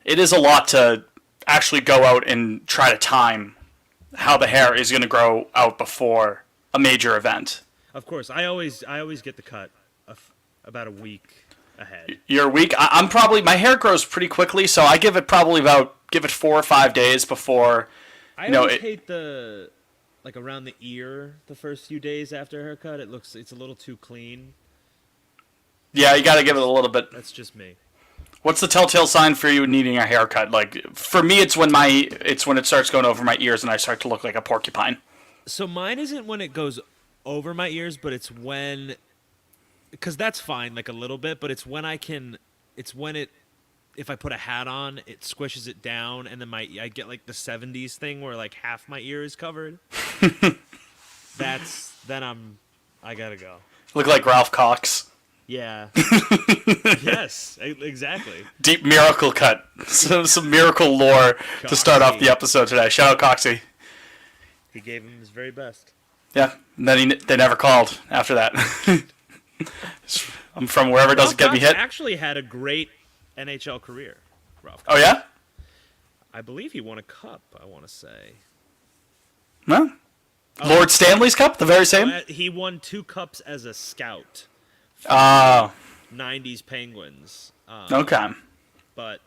it is a lot to actually go out and try to time how the hair is going to grow out before a major event. Of course, I always get the cut about a week ahead. You're weak. I'm probably my hair grows pretty quickly, so I give it 4 or 5 days before. I always hate the like around the ear the first few days after a haircut. It's a little too clean. Yeah, you got to give it a little bit. That's just me. What's the telltale sign for you needing a haircut? Like for me, it's when it starts going over my ears and I start to look like a porcupine. So mine isn't when it goes over my ears, but it's because that's fine, like a little bit. But it's when if I put a hat on, it squishes it down, and then I get like the '70s thing where like half my ear is covered. I gotta go. Look like Ralph Cox. Yeah. Yes, exactly. Deep miracle cut. Some miracle lore Coxie. To start off the episode today. Shout out Coxie. He gave him his very best. Yeah, and then they never called after that. I'm from wherever doesn't get me hit. Actually had a great NHL career, Ralph. Oh, yeah? I believe he won a cup, I want to say. No? Lord Stanley's Cup? The very same? He won 2 cups as a scout. Oh. 90s Penguins. Okay. But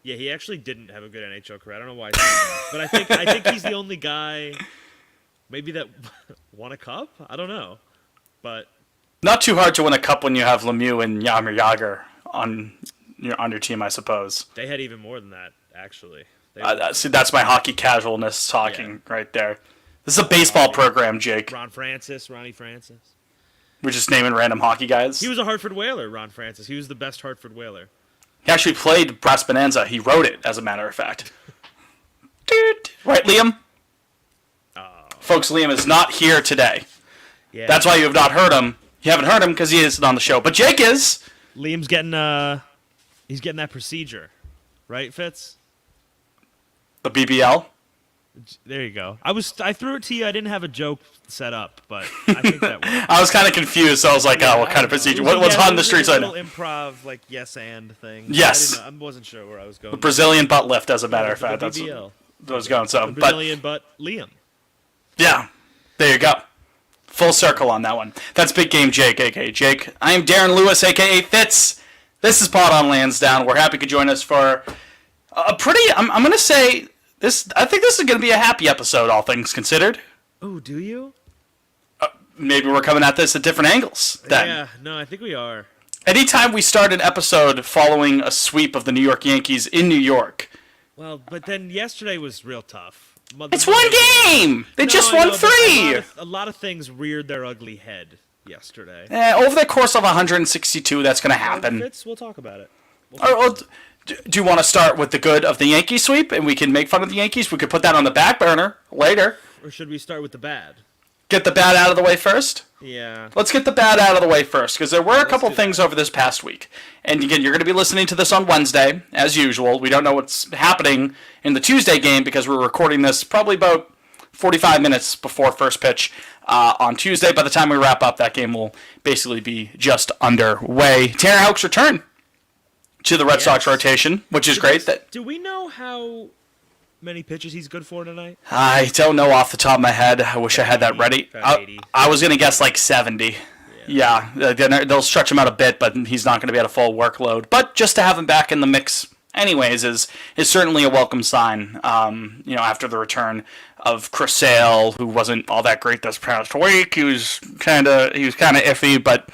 yeah, he actually didn't have a good NHL career. I don't know why. But I think he's the only guy maybe that won a cup? I don't know. But not too hard to win a cup when you have Lemieux and Jaromir Jagr on your team, I suppose. They had even more than that, actually. See, that's my hockey casualness talking right there. This is a baseball program, Jake. Ronnie Francis. We're just naming random hockey guys. He was a Hartford Whaler, Ron Francis. He was the best Hartford Whaler. He actually played Brass Bonanza. He wrote it, as a matter of fact. Dude. Right, Liam? Oh. Folks, Liam is not here today. Yeah. That's why you have not heard him. You haven't heard him because he isn't on the show. But Jake is. Liam's getting he's getting that procedure. Right, Fitz? The BBL? There you go. I threw it to you. I didn't have a joke set up, but I think that worked. I was kind of confused, so I was like, what kind of procedure? What's on the streets right now? Improv, like, yes and thing. Yes. I wasn't sure where I was going. The Brazilian butt lift, as a matter of fact. That's what I was going. So, the Brazilian butt Liam. Yeah. There you go. Full circle on that one. That's Big Game Jake, a.k.a. Jake. I am Darren Lewis, a.k.a. Fitz. This is Pod on Lansdowne. We're happy you could join us for a pretty, I'm going to say, I think this is going to be a happy episode, all things considered. Oh, do you? Maybe we're coming at this at different angles then. Yeah, no, I think we are. Anytime we start an episode following a sweep of the New York Yankees in New York. Well, but then yesterday was real tough. It's one game! They just won 3! A lot of things reared their ugly head yesterday. Over the course of 162, that's going to happen. We'll talk about it. Do you want to start with the good of the Yankee sweep, and we can make fun of the Yankees? We could put that on the back burner later. Or should we start with the bad? Get the bad out of the way first? Yeah. Let's get the bad out of the way first, because there were a couple things over this past week. And again, you're going to be listening to this on Wednesday, as usual. We don't know what's happening in the Tuesday game, because we're recording this probably about 45 minutes before first pitch on Tuesday. By the time we wrap up, that game will basically be just underway. Tanner Houck's return to the Red Sox rotation, which is great. Do we know how many pitches he's good for tonight? I don't know off the top of my head. I wish I had that ready. I was going to guess like 70. Yeah, they'll stretch him out a bit, but he's not going to be at a full workload. But just to have him back in the mix anyways is certainly a welcome sign, after the return of Chris Sale, who wasn't all that great this past week. He was kind of iffy, but,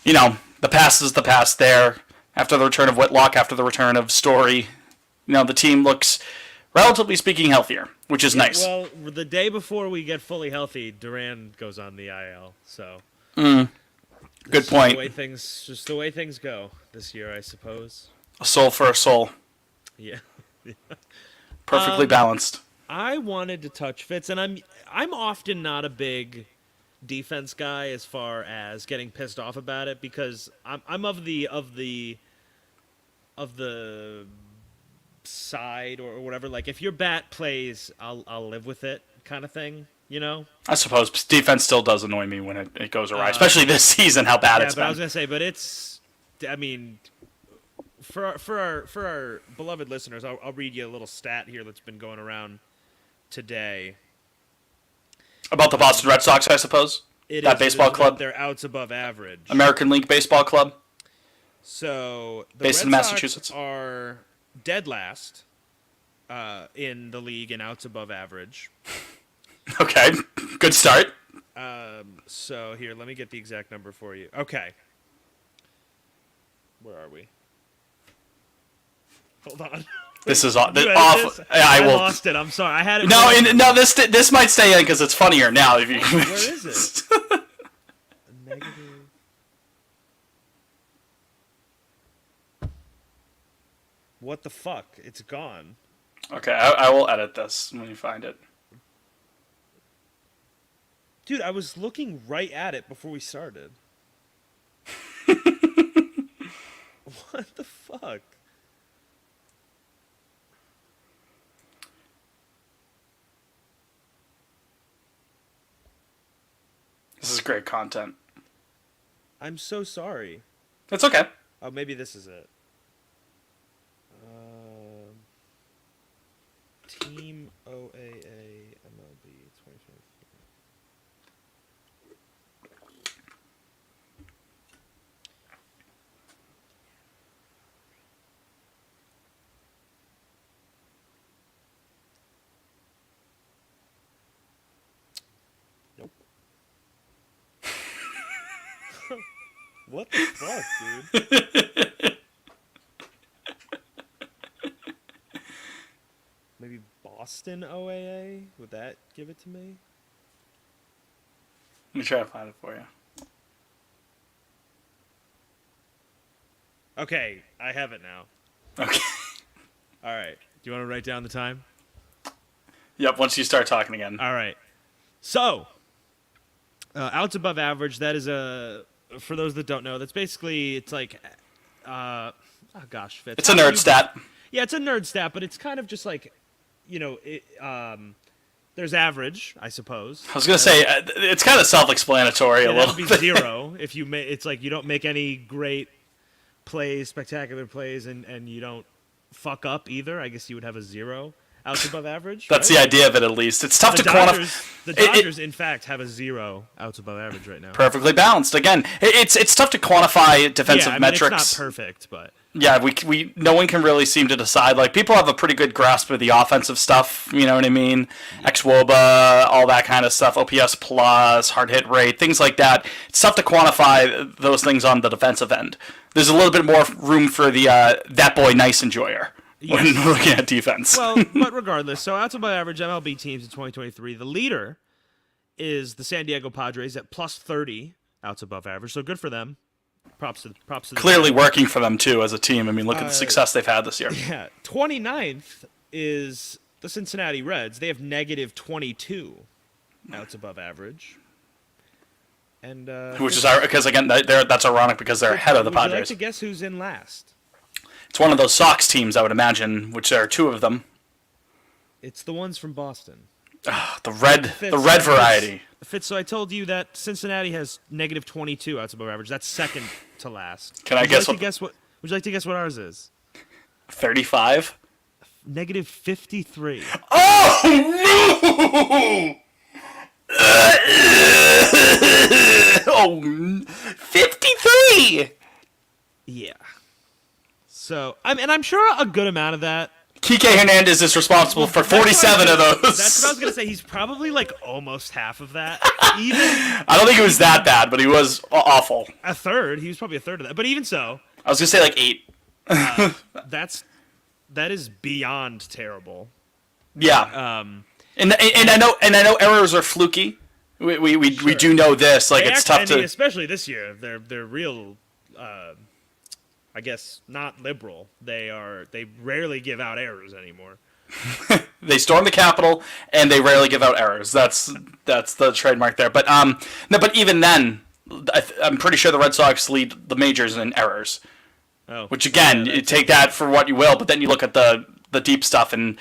the past is the past there. After the return of Whitlock, after the return of Story, the team looks, relatively speaking, healthier, which is nice. Well, the day before we get fully healthy, Duran goes on the IL, so. Good point. Just the way things go this year, I suppose. A soul for a soul. Yeah. Perfectly balanced. I wanted to touch Fitz, and I'm often not a big defense guy as far as getting pissed off about it, because I'm of the side or whatever. Like, if your bat plays, I'll live with it, kind of thing. I suppose defense still does annoy me when it goes awry, especially this season. How bad it's been. I was gonna say, but for our beloved listeners, I'll read you a little stat here that's been going around today. About the Boston Red Sox, I suppose. That baseball club. They're outs above average. American League Baseball Club. So the Based Red in Massachusetts. Sox are dead last in the league in outs above average. Okay, good start. So here, let me get the exact number for you. Okay. Where are we? Hold on. This is You edit awful. this? I will. Lost it. I'm sorry. I had it. No, this might stay in because it's funnier now. If you. Where is it? Negative. What the fuck? It's gone. Okay, I will edit this when you find it. Dude, I was looking right at it before we started. What the fuck? This is great content. I'm so sorry. It's okay. Oh, maybe this is it. Team OAA MLB 2023. Nope. What the fuck, dude? Maybe Boston OAA? Would that give it to me? Let me try to find it for you. Okay, I have it now. Okay. All right. Do you want to write down the time? Yep. Once you start talking again. All right. So, outs above average. That is for those that don't know, that's basically it's like, oh gosh, Fitz. It's a nerd stat. Yeah, it's a nerd stat, but it's kind of just like, there's average, I suppose. I was gonna say it's kind of self-explanatory a That little would be bit. zero if you it's like you don't make any great plays, spectacular plays, and you don't fuck up either. I guess you would have a 0 outs above average. That's right? the idea of it, at least. It's tough to quantify. The Dodgers, in fact, have a 0 outs above average right now. Perfectly balanced. Again, it's tough to quantify defensive metrics. It's not perfect, but yeah, we no one can really seem to decide. Like, people have a pretty good grasp of the offensive stuff. You know what I mean? xWOBA, all that kind of stuff. OPS plus, hard hit rate, things like that. It's tough to quantify those things on the defensive end. There's a little bit more room for the that boy nice enjoyer when looking at defense. Well, but regardless, so outs above average MLB teams in 2023. The leader is the San Diego Padres at plus 30 outs above average. So good for them. Props to the Clearly working for them too as a team. I mean, look at the success they've had this year. Yeah, 29th is the Cincinnati Reds. They have negative 22 outs above average. And Which is because again, that's ironic because they're ahead of the Would you like Padres. to guess who's in last? It's one of those Sox teams, I would imagine, which there are two of them. It's the ones from Boston. The red variety. Fitz, so I told you that Cincinnati has negative 22 outs above average. That's second to last. Can I guess Would you like to guess what ours is? 35? Negative 53. Oh, no! Oh, 53! Yeah. So, I'm sure a good amount of that. Kike Hernandez is responsible for 47 of those. That's what I was going to say. He's probably like almost half of that. Even I don't think he was that bad, but he was awful. a third. He was probably a third of that. But even so, I was going to say like 8. that is beyond terrible. Yeah. And I know errors are fluky. We do know this. Like, it's tough to, especially this year. They're real. I guess not liberal. They rarely give out errors anymore. They storm the Capitol and they rarely give out errors. That's the trademark there. But no, but even then, I'm pretty sure the Red Sox lead the majors in errors. Oh, which again, you take that for what you will. But then you look at the deep stuff, and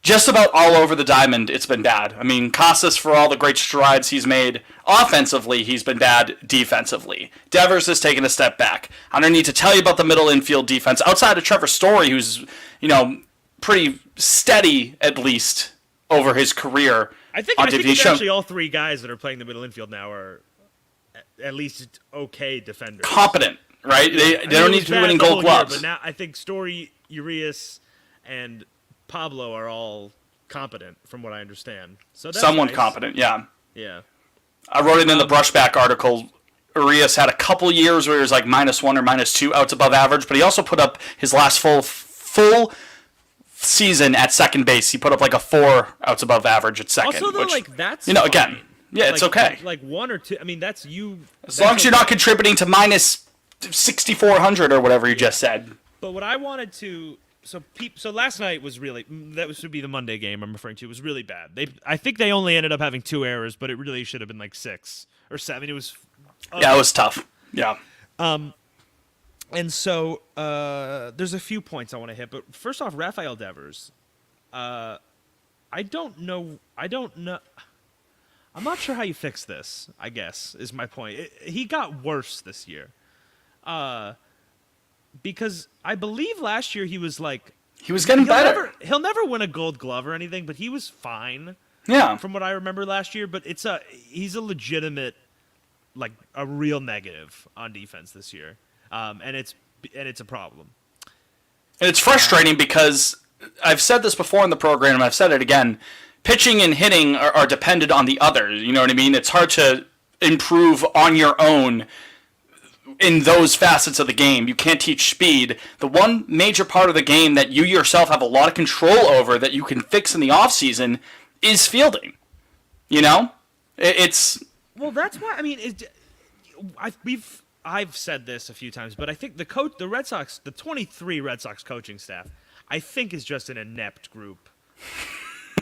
just about all over the diamond, it's been bad. I mean, Casas, for all the great strides he's made offensively, he's been bad defensively. Devers has taken a step back. I don't need to tell you about the middle infield defense. Outside of Trevor Story, who's, pretty steady, at least, over his career. I think it's actually all three guys that are playing the middle infield now are at least okay defenders. Competent, right? They don't need to be winning gold gloves. But now I think Story, Urias, and Pablo are all competent, from what I understand. So that's Someone nice. competent, yeah. Yeah. I wrote it in the Brushback article. Urias had a couple years where he was like -1 or -2 outs above average, but he also put up his last full season at second base. He put up like a 4 outs above average at second. Also, though, which, that's again, fine. yeah, it's okay. Like 1 or 2. I mean, that's you. As long as you're not contributing to -6,400 or whatever you just said. But what I wanted to. So last night was really, should be the Monday game I'm referring to. It was really bad. I think they only ended up having 2 errors, but it really should have been like 6 or 7. It was yeah, it was tough. Yeah. And so there's a few points I want to hit, but first off, Rafael Devers. I don't know. I'm not sure how you fix this, I guess, is my point. He got worse this year. Because I believe last year he was like... He was getting better. He'll never win a gold glove or anything, but he was fine. Yeah. From what I remember last year, but he's a legitimate, like, a real negative on defense this year. And it's a problem. And it's frustrating because I've said this before in the program, and I've said it again. Pitching and hitting are dependent on the other. You know what I mean? It's hard to improve on your own in those facets of the game. You can't teach speed. The one major part of the game that you yourself have a lot of control over that you can fix in the offseason is fielding. It's... Well, that's why, I mean, I've said this a few times, but I think the Red Sox, the 23 Red Sox coaching staff, I think is just an inept group,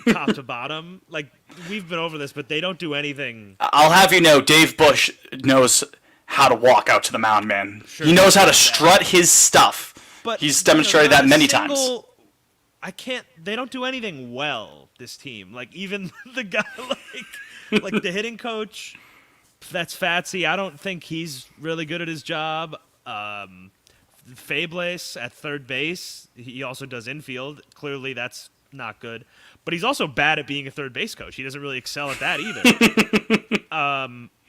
top to bottom. Like, we've been over this, but they don't do anything. I'll have you know, Dave Bush knows how to walk out to the mound, man. Sure, he knows how to strut his stuff. But he's demonstrated that many times. They don't do anything well, this team. Like, even the guy, like the hitting coach, that's Fatsy. I don't think he's really good at his job. Fables at third base, he also does infield. Clearly, that's not good. But he's also bad at being a third base coach. He doesn't really excel at that either.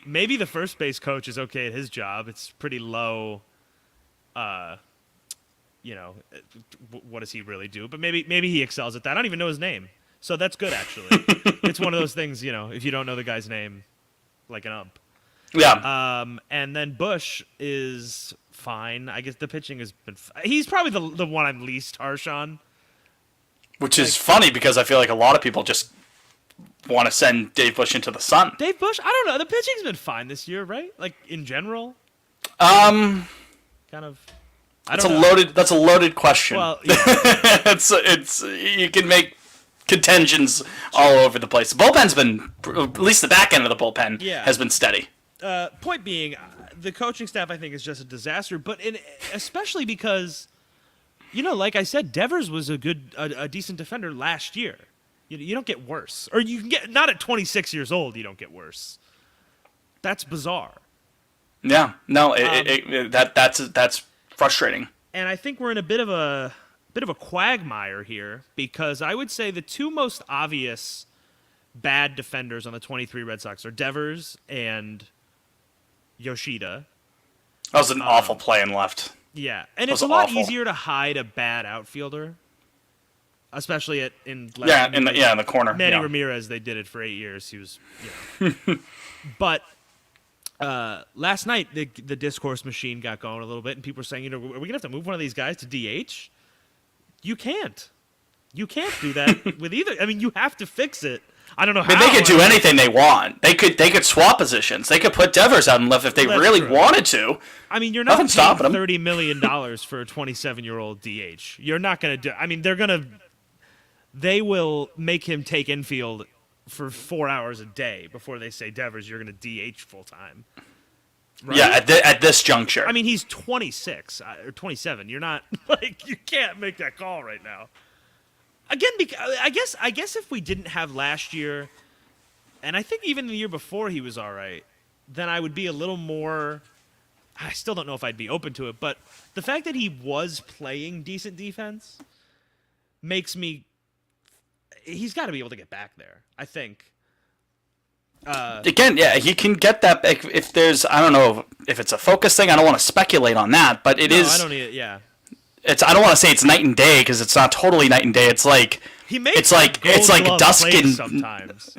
Maybe the first base coach is okay at his job. It's pretty low. What does he really do? But maybe he excels at that. I don't even know his name. So that's good, actually. It's one of those things, if you don't know the guy's name, like an ump. Yeah. And then Bush is fine. I guess the pitching has been... He's probably the one I'm least harsh on. Which is funny because I feel like a lot of people just want to send Dave Bush into the sun. Dave Bush? I don't know. The pitching's been fine this year, right? Like, in general? Kind of... That's a loaded question. Well, yeah. it's you can make contentions all over the place. The bullpen's been, at least the back end of the bullpen, has been steady. Point being, the coaching staff I think is just a disaster, but especially because, like I said, Devers was a decent defender last year. You don't get worse, or you can get not at 26 years old. You don't get worse. That's bizarre. Yeah, no, that's frustrating. And I think we're in a bit of a quagmire here because I would say the two most obvious bad defenders on the 23 Red Sox are Devers and Yoshida. That was an awful play in left. Yeah, and it's a lot easier to hide a bad outfielder, especially in left. Yeah, in the corner. Manny Ramirez, they did it for 8 years. He was, But last night the discourse machine got going a little bit, and people were saying, are we gonna have to move one of these guys to DH? You can't do that with either. I mean, you have to fix it. I don't know how. They could do anything they want. They could swap positions. They could put Devers out in left if they really wanted to. I mean, you're not paying stopping them. $30 million for a 27-year-old DH. You're not going to do. I mean, they will make him take infield for 4 hours a day before they say, Devers, you're going to DH full time. Right? Yeah, at this juncture. I mean, he's 26 or 27. You're not you can't make that call right now. Again, I guess if we didn't have last year, and I think even the year before he was all right, then I would be a little more. I still don't know if I'd be open to it, but the fact that he was playing decent defense makes me. He's got to be able to get back there, I think. Again, yeah, he can get that if there's. I don't know if it's a focus thing. I don't want to speculate on that, but it is. I don't need. Yeah. It's. I don't want to say it's night and day because it's not totally night and day. It's like. He makes. It's like dusk and. Sometimes.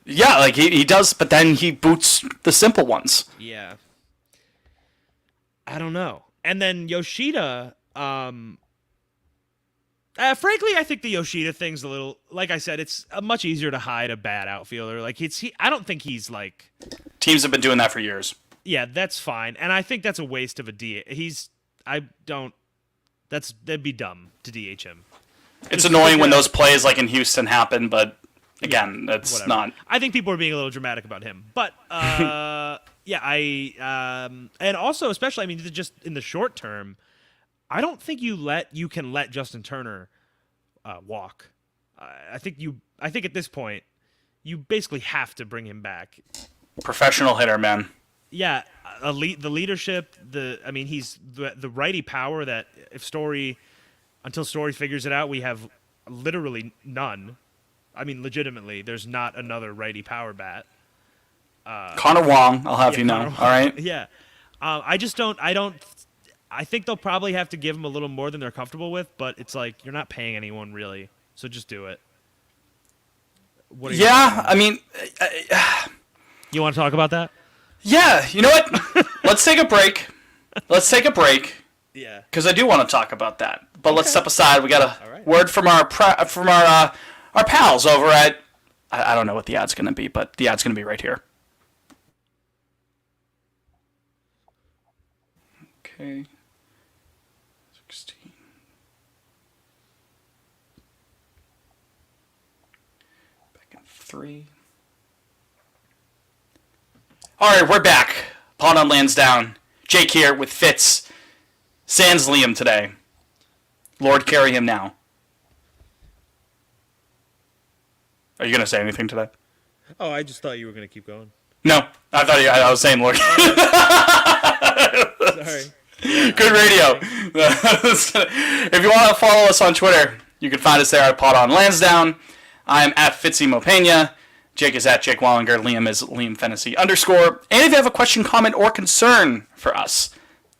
Yeah, like he does, but then he boots the simple ones. Yeah. I don't know. And then Yoshida, frankly, I think the Yoshida thing's a little, like I said, it's much easier to hide a bad outfielder. Like I don't think he's like. Teams have been doing that for years. Yeah, that's fine, and I think that's a waste of a DH. That'd be dumb to DH him. It's annoying when those plays like in Houston happen, but again, that's whatever. not. I think people are being a little dramatic about him, but yeah, and also especially, I mean, just in the short term, I don't think you can let Justin Turner walk. I think at this point, you basically have to bring him back. Professional hitter, man. Yeah, the leadership. I mean, he's the righty power that until Story figures it out, we have literally none. I mean, legitimately, there's not another righty power bat. Connor Wong, I'll have you know. All right. Yeah, I just don't. I think they'll probably have to give him a little more than they're comfortable with, but it's like you're not paying anyone really, so just do it. I mean, you want to talk about that? Yeah, you know what? Let's take a break. Yeah. Because I do want to talk about that, but let's step aside. We got a word from our pals over at. I don't know what the ad's going to be, but the ad's going to be right here. Okay. 16. Back in 3. All right, we're back. Pawn on Lansdowne. Jake here with Fitz. Sans Liam today. Lord, carry him now. Are you going to say anything today? Oh, I just thought you were going to keep going. No, I was saying Lord. Sorry. Good radio. If you want to follow us on Twitter, you can find us there at Pod on Lansdowne. I'm at Fitzy Mopena. Jake is at Jake Wallinger. Liam is Liam Fennessy _. And if you have a question, comment, or concern for us,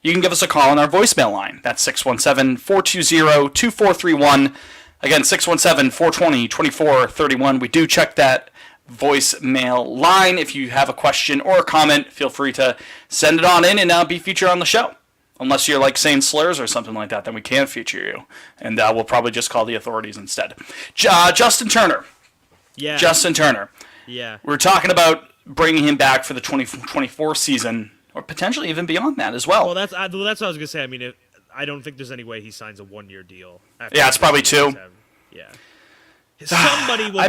you can give us a call on our voicemail line. That's 617-420-2431. Again, 617-420-2431. We do check that voicemail line. If you have a question or a comment, feel free to send it on in and be featured on the show. Unless you're like saying slurs or something like that, then we can't feature you. And we'll probably just call the authorities instead. Justin Turner. Yeah. Justin Turner. Yeah. We're talking about bringing him back for the 2024 season, or potentially even beyond that as well. Well, that's what I was going to say. I mean, I don't think there's any way he signs a 1-year deal. Yeah, it's probably 2. Yeah. Somebody will.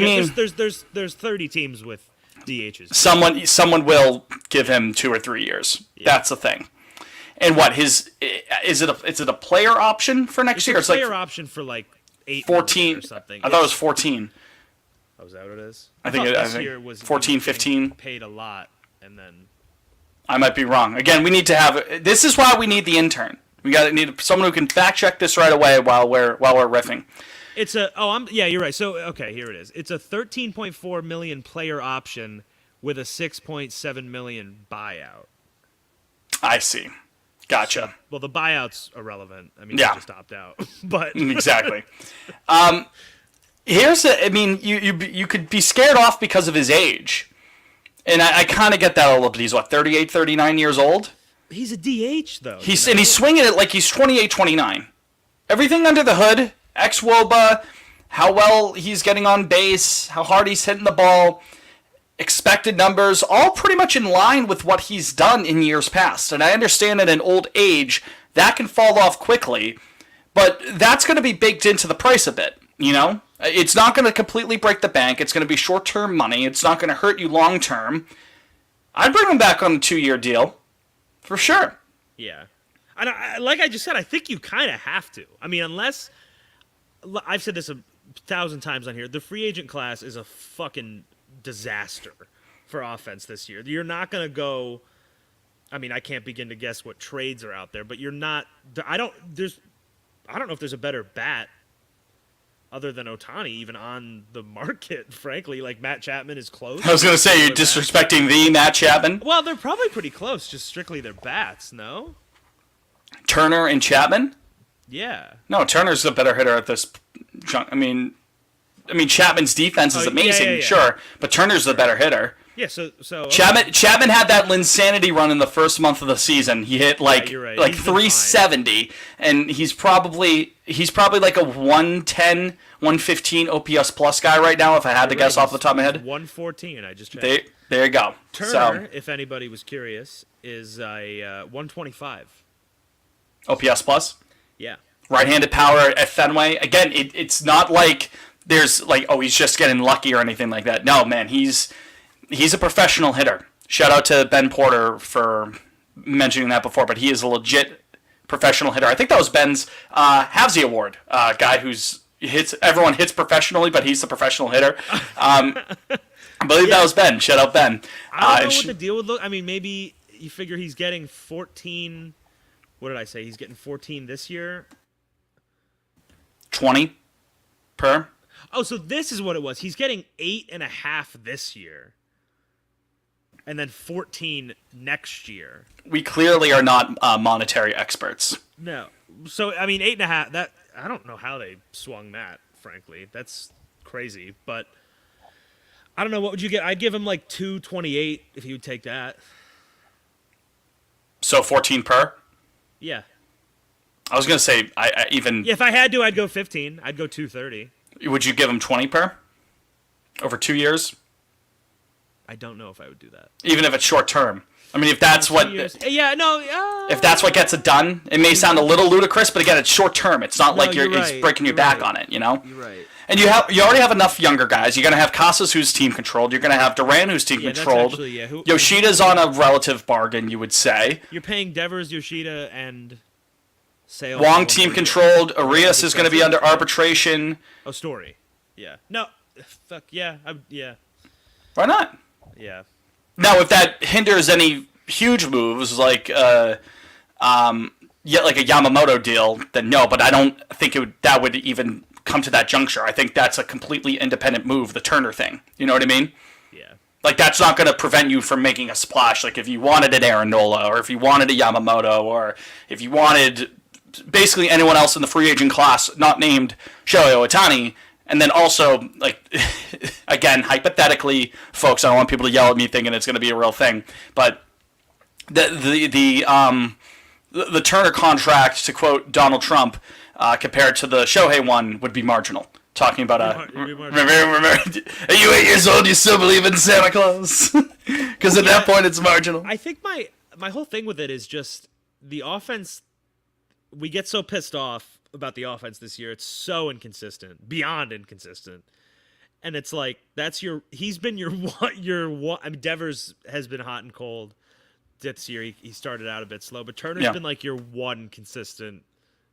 There's 30 teams with DHs. Someone will give him 2 or 3 years. Yeah. That's the thing. And what is it a player option for next year? It's a player option for like 14 or something. I thought it was 14. Oh, is that what it is? I think this year was 14, 15. Paid a lot, and then I might be wrong. Again, we need to have. This is why we need the intern. We need someone who can fact check this right away while we're riffing. It's you're right. So okay, here it is. It's a 13.4 million player option with a 6.7 million buyout. I see. Gotcha. Well, the buyout's irrelevant. I mean, yeah. He just opt out. But exactly. You could be scared off because of his age. And I kind of get that a little bit. He's, 38, 39 years old? He's a DH, though. And he's swinging it like he's 28, 29. Everything under the hood, ex-WOBA, how well he's getting on base, how hard he's hitting the ball, expected numbers, all pretty much in line with what he's done in years past. And I understand at an old age, that can fall off quickly, but that's going to be baked into the price a bit, you know? It's not going to completely break the bank. It's going to be short-term money. It's not going to hurt you long-term. I'd bring him back on a 2-year deal, for sure. Yeah. And like I just said, I think you kind of have to. I mean, unless... I've said this 1,000 times on here. The free agent class is a fucking disaster for offense this year. You're not going to go. I mean, I can't begin to guess what trades are out there, but you're not. I don't know if there's a better bat other than Ohtani even on the market. Frankly, like Matt Chapman is close. I was going to say you're disrespecting the Matt Chapman. Well, they're probably pretty close, just strictly their bats. No. Turner and Chapman. Yeah. No, Turner's the better hitter at this. I mean, Chapman's defense is amazing, sure, but Turner's the better hitter. Yeah, so Chapman had that Linsanity run in the first month of the season. He hit like 370, and he's probably like a 110, 115 OPS plus guy right now. If I had to guess off the top of my head, 114. I just checked. There you go. Turner, if anybody was curious, is a 125 OPS plus. Yeah. Right-handed power at Fenway. Again, it's not like there's like, oh, he's just getting lucky or anything like that. No, man, he's a professional hitter. Shout out to Ben Porter for mentioning that before, but he is a legit professional hitter. I think that was Ben's Havsey Award, guy who's everyone hits professionally, but he's the professional hitter. I believe that was Ben. Shout out Ben. I don't know what the deal would look. I mean, maybe you figure he's getting 14. What did I say? He's getting 14 this year. 20 per. Oh, so this is what it was. He's getting 8.5 this year. And then 14 next year. We clearly are not monetary experts. No. So, I mean, 8.5, that I don't know how they swung that, frankly. That's crazy. But I don't know. What would you get? I'd give him like 228 if he would take that. So 14 per? Yeah. I was going to say, I even... Yeah, if I had to, I'd go 15. I'd go 230. Would you give him 20 per? Over 2 years? I don't know if I would do that. Even if it's short term. I mean, if that's what... Yeah, no... if that's what gets it done, it may sound a little ludicrous, but again, it's short term. It's not like it's breaking your back on it, you know? You're right. And you already have enough younger guys. You're going to have Casas, who's team controlled. You're going to have Duran, who's team controlled. Actually, Yoshida's on a relative bargain, you would say. You're paying Devers, Yoshida, and Sale. Wong team controlled. Arias is going to be under arbitration. Oh, Story. Yeah. No. Fuck yeah. Yeah. Why not? Yeah. Now, if that hinders any huge moves, like like a Yamamoto deal, then no. But I don't think that would even come to that juncture. I think that's a completely independent move, the Turner thing. You know what I mean? Yeah. Like, that's not going to prevent you from making a splash. Like, if you wanted an Aaron Nola, or if you wanted a Yamamoto, or if you wanted basically anyone else in the free agent class not named Shohei Ohtani, and then also, like, again, hypothetically, folks, I don't want people to yell at me thinking it's going to be a real thing, but the Turner contract, to quote Donald Trump, compared to the Shohei one, would be marginal. Talking about remember, are you 8 years old? You still believe in Santa Claus? Because at that point, it's marginal. I think my whole thing with it is just the offense. We get so pissed off about the offense this year. It's so inconsistent, beyond inconsistent. And it's like, he's been your one. I mean, Devers has been hot and cold this year. He started out a bit slow, but Turner's been like your one consistent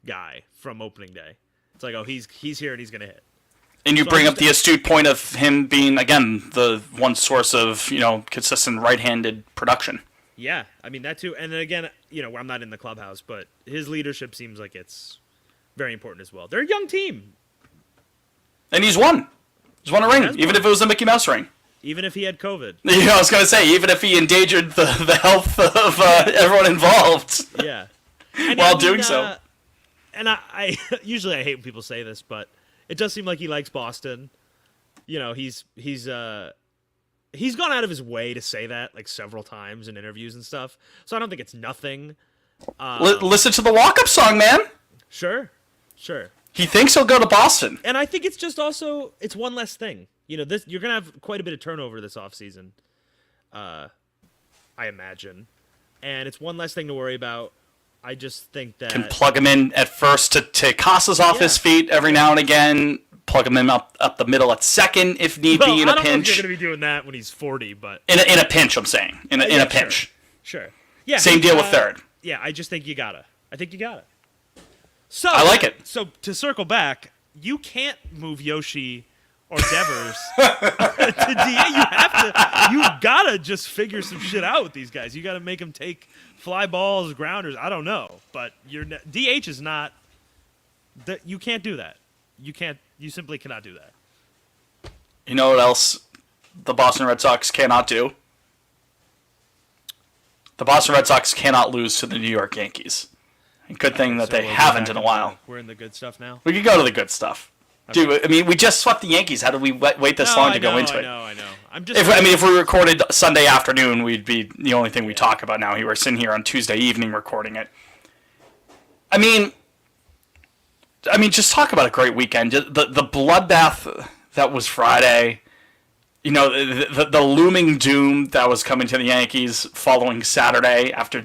guy from opening day. It's like, oh, he's here and he's going to hit. And you bring up the astute point of him being, again, the one source of, consistent right-handed production. Yeah, I mean, that too. And then again, I'm not in the clubhouse, but his leadership seems like it's very important as well. They're a young team. And he's won. He's won a ring, even if it was a Mickey Mouse ring. Even if he had COVID. I was going to say, even if he endangered the health of everyone involved. Yeah. While doing so. And I usually I hate when people say this, but it does seem like he likes Boston. He's gone out of his way to say that like several times in interviews and stuff. So I don't think it's nothing. Listen to the walk-up song, man. Sure. He thinks he'll go to Boston. And I think it's just also, it's one less thing. You're going to have quite a bit of turnover this offseason, I imagine. And it's one less thing to worry about. I just think that... Can plug him in at first to Casas off his feet every now and again. Plug him in up the middle at second if need be in a pinch. I don't know if you're going to be doing that when he's 40, but... In a pinch, I'm saying. In a pinch. Sure. Yeah. Same deal with third. Yeah, I just think you gotta. I think you gotta. So I like it. So to circle back, you can't move Yoshi or Devers to DH. You gotta just figure some shit out with these guys. You gotta make them take fly balls, grounders. I don't know, but DH is not. You can't do that. You simply cannot do that. You know what else the Boston Red Sox cannot do? The Boston Red Sox cannot lose to the New York Yankees. Good thing that they haven't in a while. We're in the good stuff now. We could go to the good stuff. Okay. Dude, I mean, we just swept the Yankees. How did we wait this long to go into it? I know. If we recorded Sunday afternoon, we'd be the only thing we talk about now. We're sitting here on Tuesday evening recording it. I mean, just talk about a great weekend. The bloodbath that was Friday. You know, the looming doom that was coming to the Yankees following Saturday after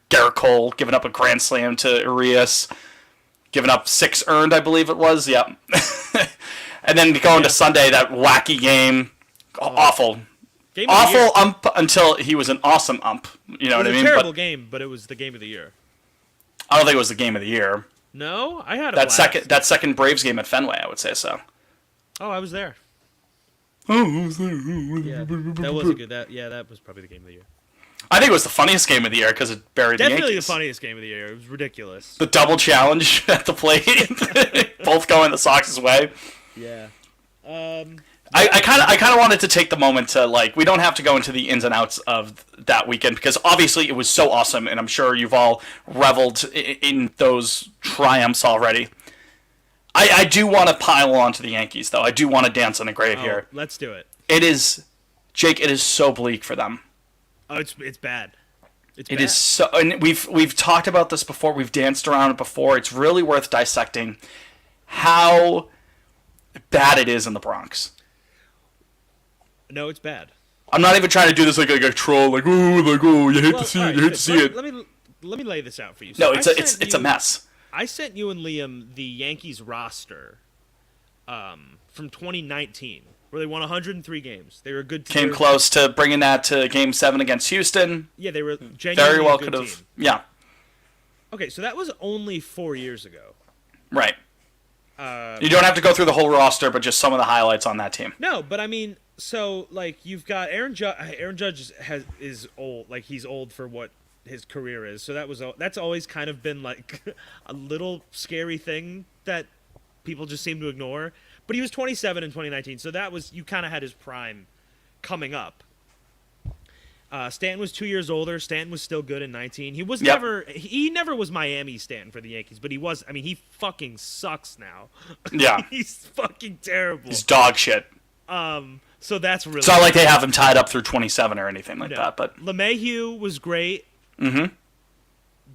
Garrett Cole giving up a grand slam to Urias, giving up 6 earned, I believe it was. Yep. And then going to Sunday, that wacky game. Awful. Awful ump until he was an awesome ump. You know what I mean? It was a terrible game, but it was the game of the year. I don't think it was the game of the year. No? I had a blast. That second Braves game at Fenway, I would say so. Oh, I was there. Yeah, that was a good. That was probably the game of the year. I think it was the funniest game of the year because it buried the Yankees. Definitely the funniest game of the year. It was ridiculous. The double challenge at the plate, both going the Sox's way. Yeah. I kind of wanted to take the moment to we don't have to go into the ins and outs of that weekend because obviously it was so awesome, and I'm sure you've all reveled in those triumphs already. I do want to pile on to the Yankees, though. I do want to dance on a grave here. Let's do it. Jake, it is so bleak for them. Oh, it's bad. It is so, and we've talked about this before. We've danced around it before. It's really worth dissecting how bad it is in the Bronx. No, it's bad. I'm not even trying to do this like a troll, you hate to see it, you hate to see it. Let me lay this out for you. So no, it's a mess. I sent you and Liam the Yankees roster from 2019, where they won 103 games. They were a good team. Came close to bringing that to Game 7 against Houston. Yeah, they were genuinely very well a good could have. Team. Yeah. Okay, so that was only 4 years ago. Right. You don't have to go through the whole roster, but just some of the highlights on that team. No, but I mean, so you've got Aaron Judge. Aaron Judge is old. He's old for what his career is. So that's always kind of been a little scary thing that people just seem to ignore. But he was 27 in 2019, so you kind of had his prime coming up. Stanton was 2 years older. Stanton was still good in 19. He was never was Miami Stanton for the Yankees, but he was. I mean, he fucking sucks now. Yeah, he's fucking terrible. He's dog shit. So that's really. It's not like they have him tied up through 27 or anything like that. But LeMahieu was great. Mm-hmm.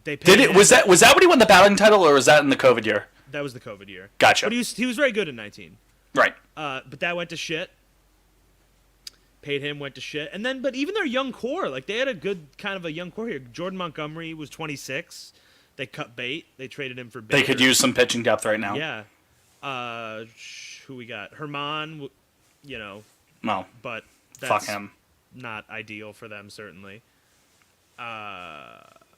They paid him. Was that when he won the batting title, or was that in the COVID year? That was the COVID year. Gotcha. But he was very good in 19. Right. But that went to shit. Paid him, went to shit. And then, but even their young core, they had a good kind of a young core here. Jordan Montgomery was 26. They cut bait. They traded him for Bader. They could use some pitching depth right now. Yeah. Who we got? Herman, Well, but that's fuck him. Not ideal for them, certainly.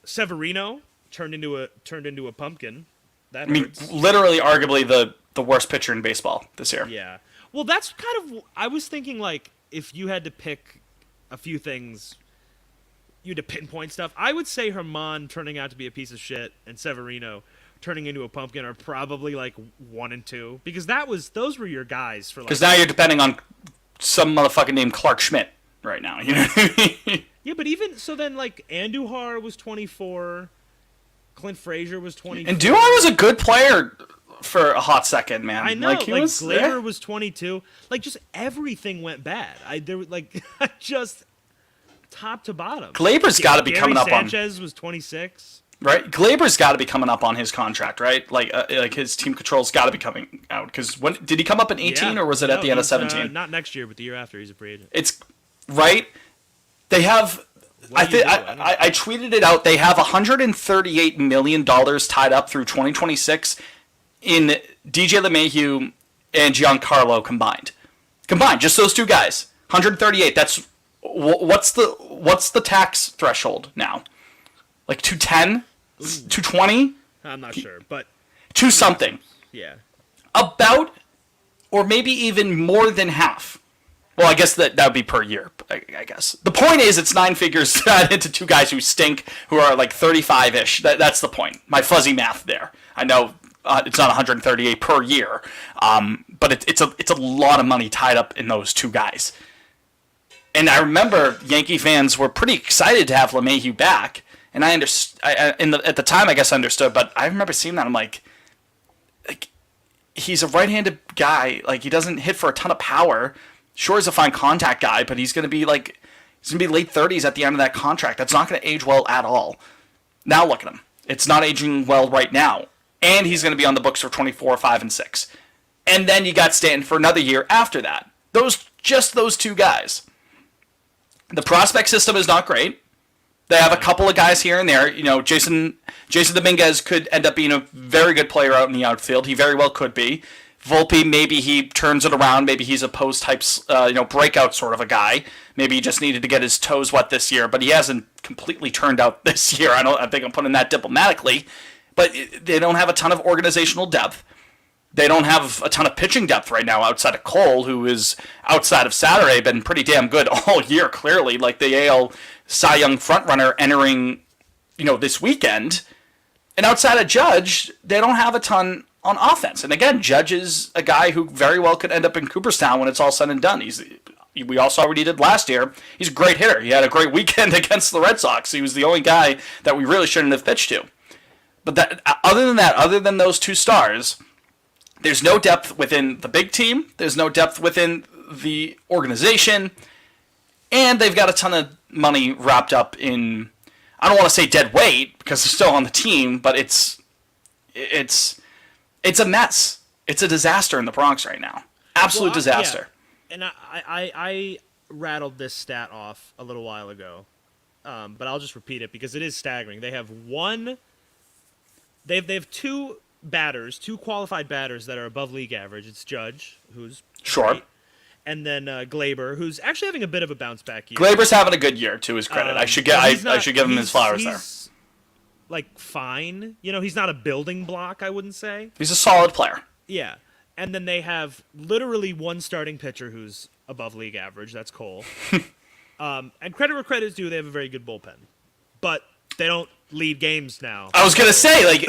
Severino turned into a pumpkin. That hurts. Literally, arguably the worst pitcher in baseball this year. Yeah. Well, that's kind of. I was thinking if you had to pick a few things, you had to pinpoint stuff. I would say Herman turning out to be a piece of shit and Severino turning into a pumpkin are probably 1 and 2 because those were your guys for. Because now you're depending on some motherfucker named Clark Schmidt right now. You know what I mean? Yeah, but even so, then Andujar was 24. Clint Frazier was 24. And Duhar was a good player for a hot second, man. I know. Glaber was 22. Just everything went bad. Just top to bottom. Glaber's got to be coming up on. Sanchez was 26. Right, Glaber's got to be coming up on his contract, right? His team control's got to be coming out because when did he come up in 18 or was it at the end of 17? Not next year, but the year after. He's a free agent. It's right. They have. I tweeted it out. They have $138 million tied up through 2026 in DJ LeMahieu and Giancarlo combined. Just those two guys. 138. That's what's the tax threshold now? 210, 220. I'm not sure, but 2 something. Yeah. About, or maybe even more than half. Well, I guess that would be per year, I guess. The point is, it's 9 figures into 2 guys who stink, who are like 35-ish. That's the point. My fuzzy math there. I know it's not 138 per year, but it's a lot of money tied up in those 2 guys. And I remember Yankee fans were pretty excited to have LeMahieu back, and at the time I guess I understood, but I remember seeing that. I'm like, he's a right-handed guy. Like, he doesn't hit for a ton of power. Sure, he's a fine contact guy, but he's gonna be late 30s at the end of that contract. That's not gonna age well at all. Now look at him. It's not aging well right now, and he's gonna be on the books for 24, 5, and 6. And then you got Stanton for another year after that. Those 2 guys. The prospect system is not great. They have a couple of guys here and there. You know, Jason Dominguez could end up being a very good player out in the outfield. He very well could be. Volpe, maybe he turns it around. Maybe he's a post-type, breakout sort of a guy. Maybe he just needed to get his toes wet this year, but he hasn't completely turned out this year. I think I'm putting that diplomatically. But they don't have a ton of organizational depth. They don't have a ton of pitching depth right now outside of Cole, who is, outside of Saturday, been pretty damn good all year, clearly. Like the AL Cy Young frontrunner entering, this weekend. And outside of Judge, they don't have a ton on offense. And again, Judge is a guy who very well could end up in Cooperstown when it's all said and done. We all saw what he did last year. He's a great hitter. He had a great weekend against the Red Sox. He was the only guy that we really shouldn't have pitched to. But other than those 2 stars, there's no depth within the big team. There's no depth within the organization. And they've got a ton of money wrapped up in, I don't want to say dead weight, because they're still on the team, but it's a mess. It's a disaster in the Bronx right now. Absolute disaster. Yeah. And I rattled this stat off a little while ago, but I'll just repeat it because it is staggering. They have 2 batters, 2 qualified batters that are above league average. It's Judge, who's sure, great, and then Glaber, who's actually having a bit of a bounce back year. Glaber's having a good year to his credit. I should give him his flowers there. Like fine, he's not a building block. I wouldn't say he's a solid player. Yeah, and then they have literally 1 starting pitcher who's above league average. That's Cole. And credit where credit is due, they have a very good bullpen, but they don't lead games now. I was gonna say,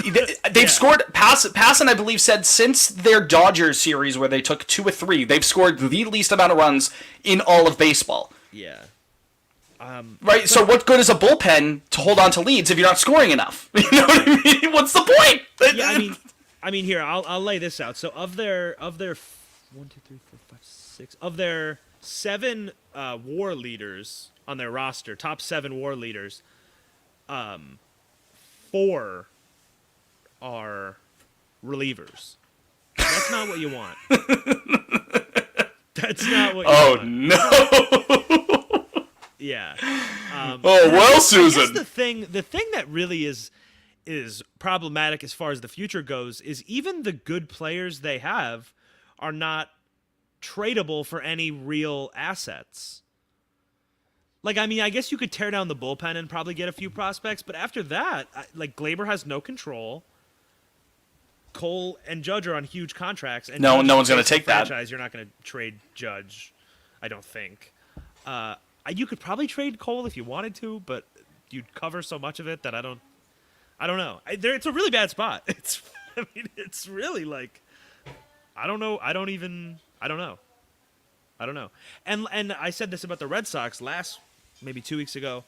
they've scored. Passan, I believe, said since their Dodgers series where they took 2 or 3, they've scored the least amount of runs in all of baseball. Yeah. Right. So what good is a bullpen to hold on to leads if you're not scoring enough? You know what I mean? What's the point? Yeah. I mean, here I'll lay this out. So of their 1, 2, 3, 4, 5, 6 of their 7 WAR leaders on their roster, top 7 WAR leaders. 4 are relievers. That's not what you want. That's not what you want. Oh, no. Yeah. Susan. The thing that really is problematic as far as the future goes is even the good players they have are not tradable for any real assets. I guess you could tear down the bullpen and probably get a few prospects, but after that, Glaber has no control. Cole and Judge are on huge contracts, and no one's going to take that. You're not going to trade Judge, I don't think. You could probably trade Cole if you wanted to, but you'd cover so much of it that I don't know. It's a really bad spot. It's really I don't know. I don't know. And I said this about the Red Sox maybe 2 weeks ago,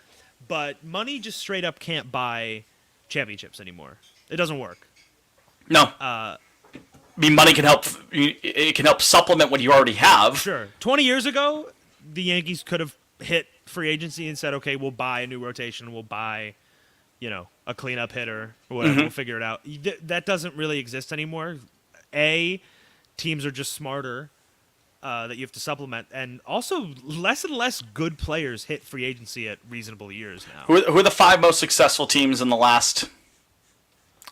but money just straight up can't buy championships anymore. It doesn't work. No. Money can help. It can help supplement what you already have. Sure. 20 years ago, the Yankees could have hit free agency and said, "Okay, we'll buy a new rotation. We'll buy, a cleanup hitter or whatever. We'll figure it out." That doesn't really exist anymore. Teams are just smarter. That you have to supplement, and also less and less good players hit free agency at reasonable years now. Who are the 5 most successful teams in the last,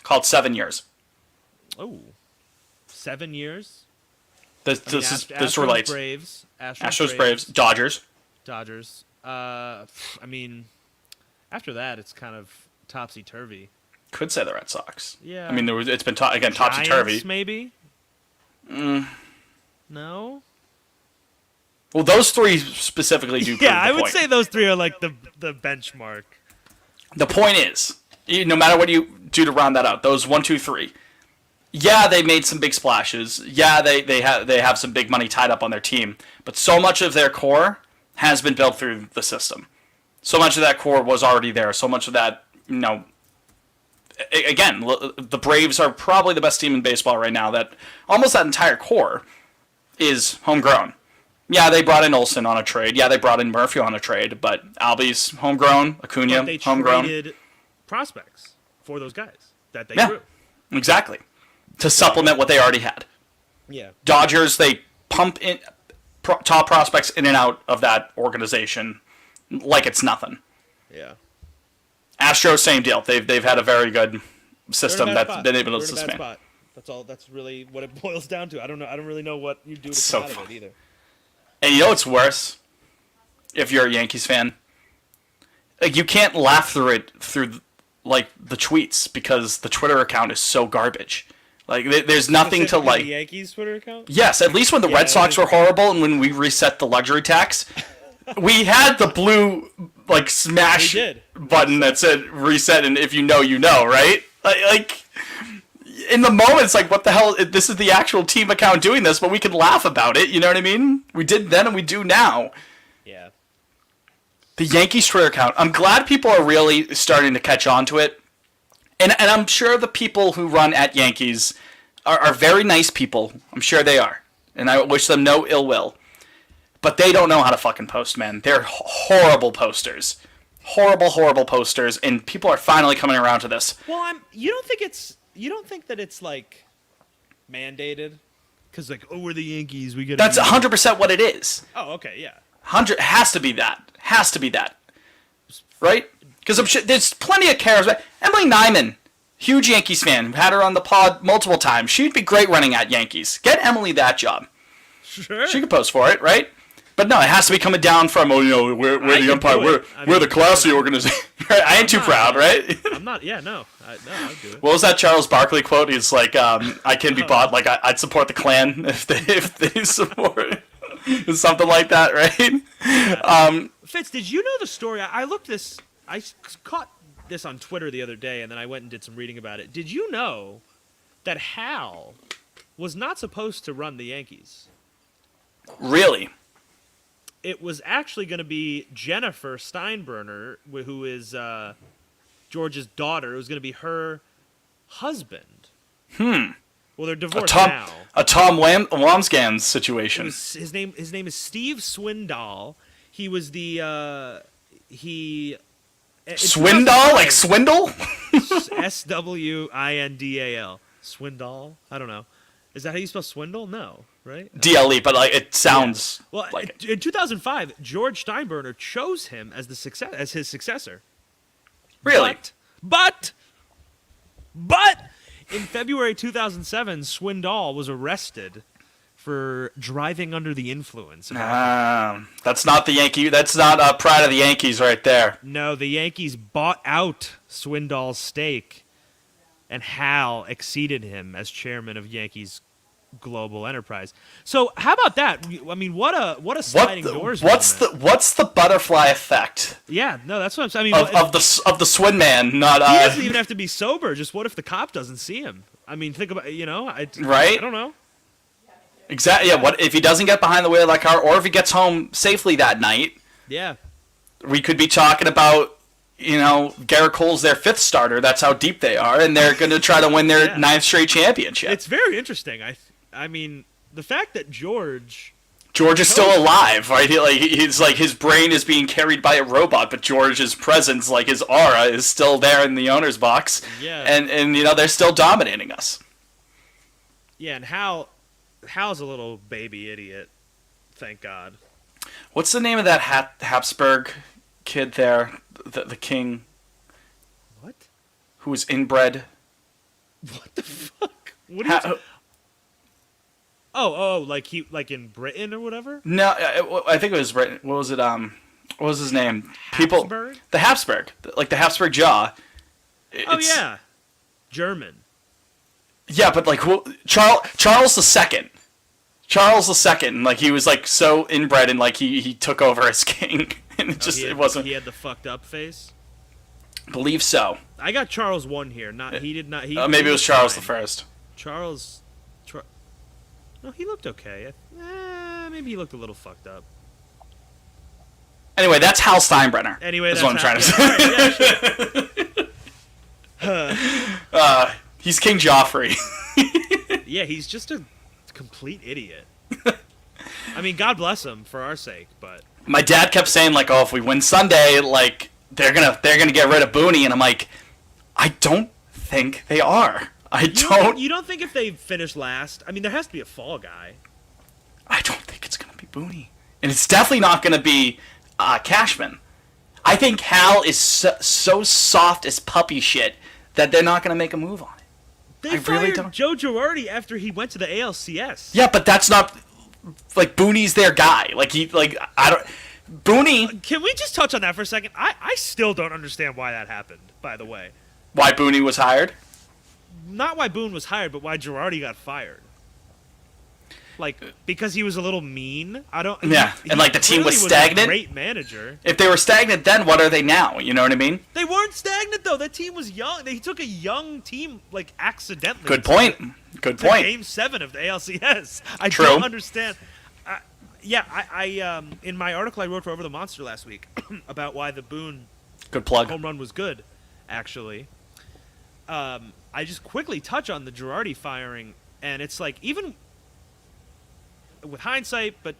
called 7 years? Oh, 7 years? This relates. Braves. Astros, Braves, Dodgers. After that, it's kind of topsy-turvy. Could say the Red Sox. Yeah. It's been topsy-turvy. Maybe? No. Well, those three specifically do. Yeah, I would point. say those three are like the benchmark. The point is, no matter what you do to round that out, those 1, 2, 3. Yeah, they made some big splashes. Yeah, they have some big money tied up on their team. But so much of their core has been built through the system. So much of that core was already there. So much of that, again, the Braves are probably the best team in baseball right now. That almost that entire core is homegrown. Yeah, they brought in Olsen on a trade. Yeah, they brought in Murphy on a trade. But Albie's homegrown. Acuna, But they homegrown. traded prospects for those guys that they Yeah, grew. exactly. To supplement what they already had. Yeah. Dodgers, they pump in top prospects in and out of that organization like it's nothing. Yeah. Astros, same deal. They've had a very good system They're in a bad that's spot. been able to They're in a bad sustain. spot. That's all. That's really what it boils down to. I don't know. I don't really know what you do to So come out of it funny. either. And you know what's worse? If you're a Yankees fan, like you can't laugh through it through like the tweets because the Twitter account is so garbage. Like there's nothing to Specifically like. the Yankees Twitter account. Yes, at least when the Red Sox were horrible and when we reset the luxury tax, we had the blue like smash We did. button that said reset, and if you know, right? Like in the moment, it's like, what the hell? This is the actual team account doing this, but we can laugh about it. You know what I mean? We did then and we do now. Yeah. The Yankees Twitter account. I'm glad people are really starting to catch on to it. And I'm sure the people who run at Yankees are very nice people. I'm sure they are. And I wish them no ill will. But they don't know how to fucking post, man. They're horrible posters. Horrible posters. And people are finally coming around to this. Well, you don't think that it's like mandated? Because like, oh, we're the Yankees. We get. That's 100% what it is. Oh, okay, yeah. 100 has to be that. Has to be that. Right? Because I'm sure there's plenty of charisma. Emily Nyman, huge Yankees fan, had her on the pod multiple times. She'd be great running at Yankees. Get Emily that job. Sure. She could post for it, right? But no, it has to be coming down from, we're the umpire, we're the classy organization. I ain't too proud, right? I'm not. Yeah, no. I'd do it. What was that Charles Barkley quote? He's like, I can be bought. Like I'd support the Klan if they support something like that, right? Fitz, did you know the story? I looked this. I caught this on Twitter the other day, and then I went and did some reading about it. Did you know that Hal was not supposed to run the Yankees? Really? It was actually going to be Jennifer Steinbrenner, who is George's daughter. It was going to be her husband. Well, they're divorced now. A Tom Wamsgans situation. His name is Steve Swindoll. He was the Swindoll? Like swindle? Swindal. Swindoll? I don't know. Is that how you spell swindle? No, right? DLE, but like it sounds Well, like it. in 2005, George Steinbrenner chose him as his successor. Really? But in February 2007, Swindoll was arrested for driving under the influence. That's not the Yankee. That's not pride of the Yankees right there. No, the Yankees bought out Swindoll's stake, and Hal exceeded him as chairman of Yankees Global Enterprise. So how about that? I mean, what a sliding doors What's moment. the butterfly effect Yeah, no, that's what I'm saying. I mean, of the swin man? Not he doesn't even have to be sober. Just what if the cop doesn't see him? I mean, think about Right? I don't know. Exactly. Yeah. What if he doesn't get behind the wheel of that car, or if he gets home safely that night? Yeah. We could be talking about, Garrett Cole's their fifth starter. That's how deep they are, and they're going to try to win their ninth straight championship. It's very interesting. I mean, the fact that George is still alive, right? He's like his brain is being carried by a robot, but George's presence, like his aura, is still there in the owner's box. Yeah. And they're still dominating us. Yeah, and Hal's a little baby idiot. Thank God. What's the name of that Habsburg kid there? The king What? who was inbred. What the fuck? What are you Oh, like in Britain or whatever? No, I think it was Britain. What was it? What was his name? Habsburg? The Habsburg, like the Habsburg jaw. Oh yeah, German. Yeah, but like Charles the Second. Charles the Second, like he was like so inbred and like he took over as king, and it wasn't. He had the fucked up face. Believe so. I got Charles 1 here. He did not. Maybe it was Charles the First. No, he looked okay. Maybe he looked a little fucked up. Anyway, that's Hal Steinbrenner. Anyway, that's what I'm trying to say. Sure. He's King Joffrey. Yeah, he's just a complete idiot. I mean, God bless him for our sake, but my dad kept saying like, "Oh, if we win Sunday, like they're gonna get rid of Booney," and I'm like, I don't think they are. You don't think if they finish last? I mean, there has to be a fall guy. I don't think it's gonna be Booney, and it's definitely not gonna be Cashman. I think Hal is so soft as puppy shit that they're not gonna make a move on it. They fired Joe Girardi after he went to the ALCS. Yeah, but that's not like Booney's their guy. I don't. Booney. Can we just touch on that for a second? I still don't understand why that happened. By the way, why Booney was hired? Not why Boone was hired, but why Girardi got fired. Like, because he was a little mean. I don't. Yeah, and like the team was stagnant. A great manager. If they were stagnant, then what are they now? You know what I mean? They weren't stagnant though. That team was young. They took a young team like accidentally. Good point. Good point. Game 7 of the ALCS. I True. don't understand. I in my article I wrote for Over the Monster last week about why the Boone good plug home run was good. Actually, I just quickly touch on the Girardi firing, and it's like even with hindsight, but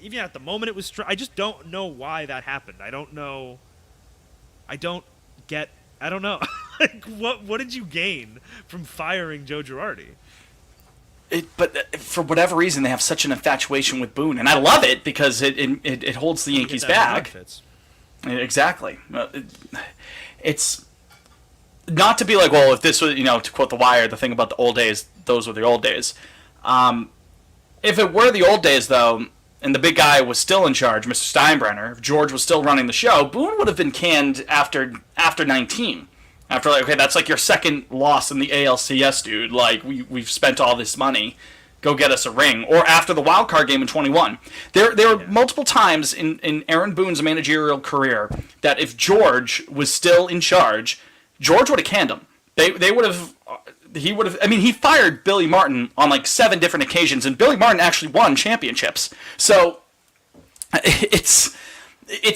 even at the moment it was I just don't know why that happened. I don't know. I don't know. Like, what did you gain from firing Joe Girardi? But for whatever reason, they have such an infatuation with Boone, and I love it because it holds the Yankees back. Exactly. It's not to be like, well, if this was, to quote The Wire, the thing about the old days, those were the old days. If it were the old days, though, and the big guy was still in charge, Mr. Steinbrenner, if George was still running the show, Boone would have been canned after 19. After, like, okay, that's like your second loss in the ALCS, dude. Like, we've spent all this money. Go get us a ring. Or after the wild card game in 21. There were multiple times in Aaron Boone's managerial career that if George was still in charge, George would have canned him. They would have... He would have. I mean, he fired Billy Martin on like 7 different occasions, and Billy Martin actually won championships. So it's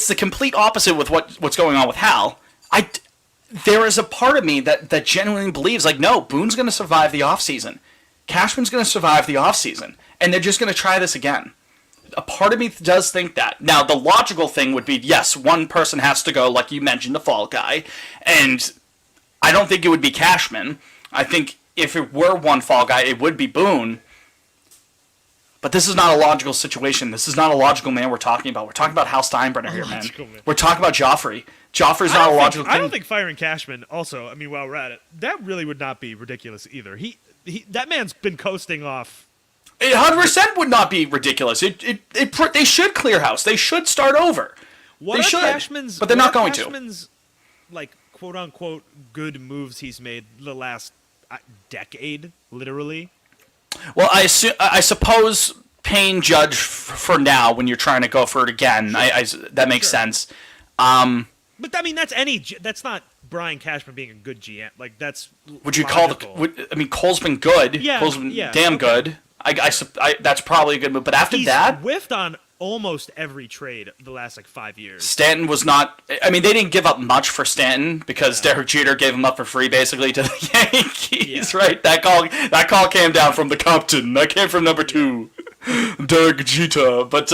the complete opposite with what's going on with Hal. There is a part of me that genuinely believes like, no, Boone's going to survive the offseason. Cashman's going to survive the offseason, and they're just going to try this again. A part of me does think that. Now, the logical thing would be, yes, one person has to go, like you mentioned, the fall guy, and I don't think it would be Cashman. I think if it were one fall guy, it would be Boone. But this is not a logical situation. This is not a logical man we're talking about. We're talking about Hal Steinbrenner here, man. We're talking about Joffrey. Joffrey's not a logical thing. I don't think firing Cashman also, I mean, while we're at it, that really would not be ridiculous either. That man's been coasting off. 100% would not be ridiculous. They should clear house. They should start over. They should, but they're not going to. Cashman's, like, quote-unquote good moves he's made the last decade, literally? Well, I suppose paying Judge for now when you're trying to go for it again, that makes sense. But, I mean, that's not Brian Cashman being a good GM. Like, that's would you logical. Cole's been good. Yeah, Cole's been damn good. That's probably a good move. But after that... He's whiffed on almost every trade the last, 5 years. Stanton was not... I mean, they didn't give up much for Stanton because Derek Jeter gave him up for free, basically, to the Yankees, right? That call came down from the captain. That came from number 2, Derek Jeter. But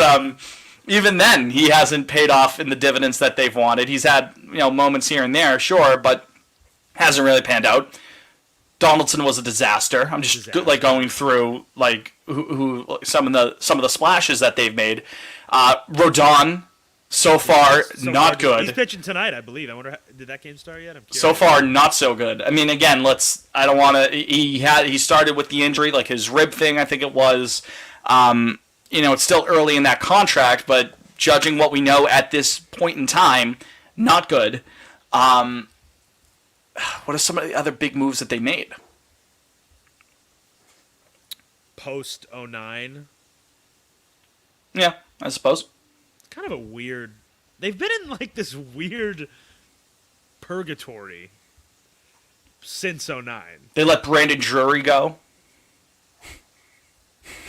even then, he hasn't paid off in the dividends that they've wanted. He's had moments here and there, sure, but hasn't really panned out. Donaldson was a disaster. I'm just going through who some of the splashes that they've made. Rodon so far not good. He's pitching tonight, I believe. I wonder did that game start yet? I'm curious. So far not so good. I mean, again, I don't want to. He started with the injury, like his rib thing, I think it was. It's still early in that contract, but judging what we know at this point in time, not good. What are some of the other big moves that they made? post 09. Yeah, I suppose. It's kind of a weird. They've been in like this weird purgatory since 09. They let Brandon Drury go.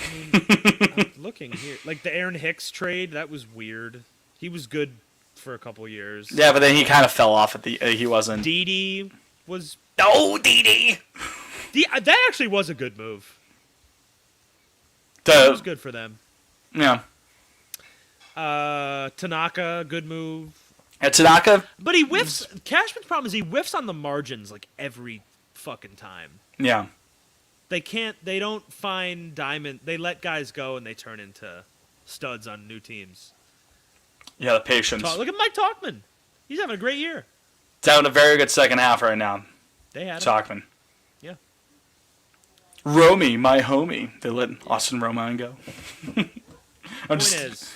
I'm looking here, like the Aaron Hicks trade, that was weird. He was good for a couple years. Yeah, but then he kind of fell off at the. He wasn't. Didi was. Oh, Didi. That actually was a good move. It was good for them. Yeah. Tanaka, good move. At Tanaka. But he whiffs. Cashman's problem is he whiffs on the margins like every fucking time. Yeah. They can't. They don't find diamond. They let guys go and they turn into studs on new teams. Yeah, the patience. Look at Mike Talkman. He's having a great year. It's having a very good second half right now. They had him. Talkman. Yeah. Romy, my homie. They let Austin Romine go. Point is,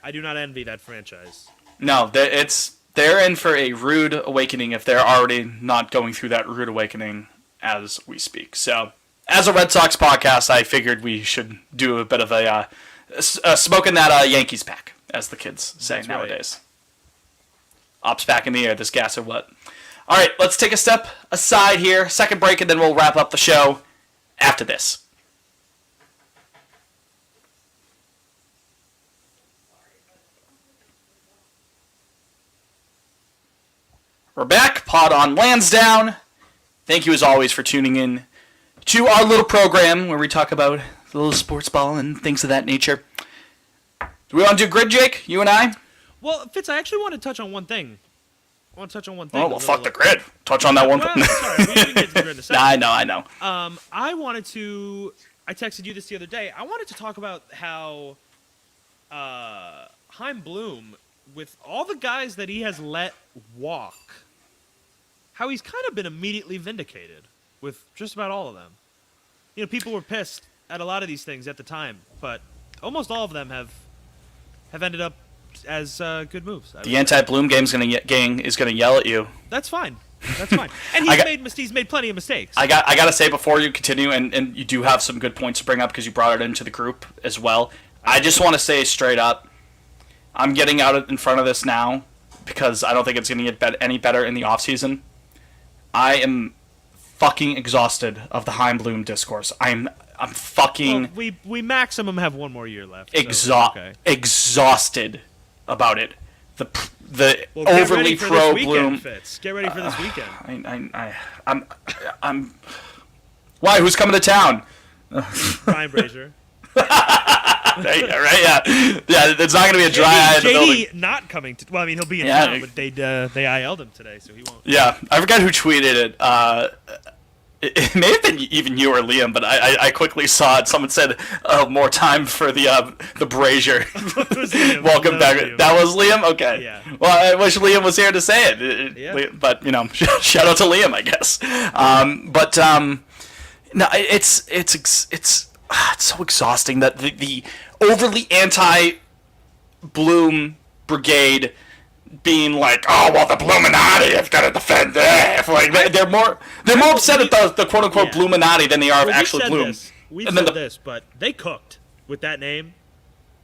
I do not envy that franchise. No, they're in for a rude awakening if they're already not going through that rude awakening as we speak. So, as a Red Sox podcast, I figured we should do a bit of a smoking that Yankees pack, as the kids say That's nowadays. Right. Ops back in the air, this gas or what? All right, let's take a step aside here, second break, and then we'll wrap up the show after this. We're back, Pod on Lansdowne. Thank you as always for tuning in to our little program where we talk about a little sports ball and things of that nature. Do we want to do grid, Jake? You and I? Well, Fitz, I actually want to touch on one thing. Oh, well, fuck the grid. Touch on that one. Well, sorry, we can get to the grid in a second. I know. I texted you this the other day. I wanted to talk about how Chaim Bloom, with all the guys that he has let walk, how he's kind of been immediately vindicated with just about all of them. You know, people were pissed at a lot of these things at the time, but almost all of them have ended up as good moves. The anti-Bloom gang is going to yell at you. That's fine. That's fine. And he's made plenty of mistakes. I got to say before you continue, and you do have some good points to bring up because you brought it into the group as well. I just want to say straight up, I'm getting out in front of this now because I don't think it's going to get any better in the offseason. I am fucking exhausted of the Chaim Bloom discourse. I'm fucking... Well, we maximum have one more year left. Exhausted about it. The overly pro Bloom. Fitz. Get ready for this weekend. I'm. Why? Who's coming to town? Brian Brazier. Right? Yeah. It's not going to be a dry eye in the building. JD not coming to. Well, I mean, he'll be in town, but they IL'd him today, so he won't. Yeah, I forgot who tweeted it. It may have been even you or Liam, but I quickly saw it. Someone said, more time for the Brazier. Welcome back. Liam. That was Liam? Okay. Yeah. Well, I wish Liam was here to say it. Yeah. But, shout out to Liam, I guess. No, it's so exhausting that the overly anti-Bloom brigade being like, oh well, the Bluminati have got to defend it. Like they're more upset at the quote unquote Bluminati than they are of actual Bloom. We said this, but they cooked with that name.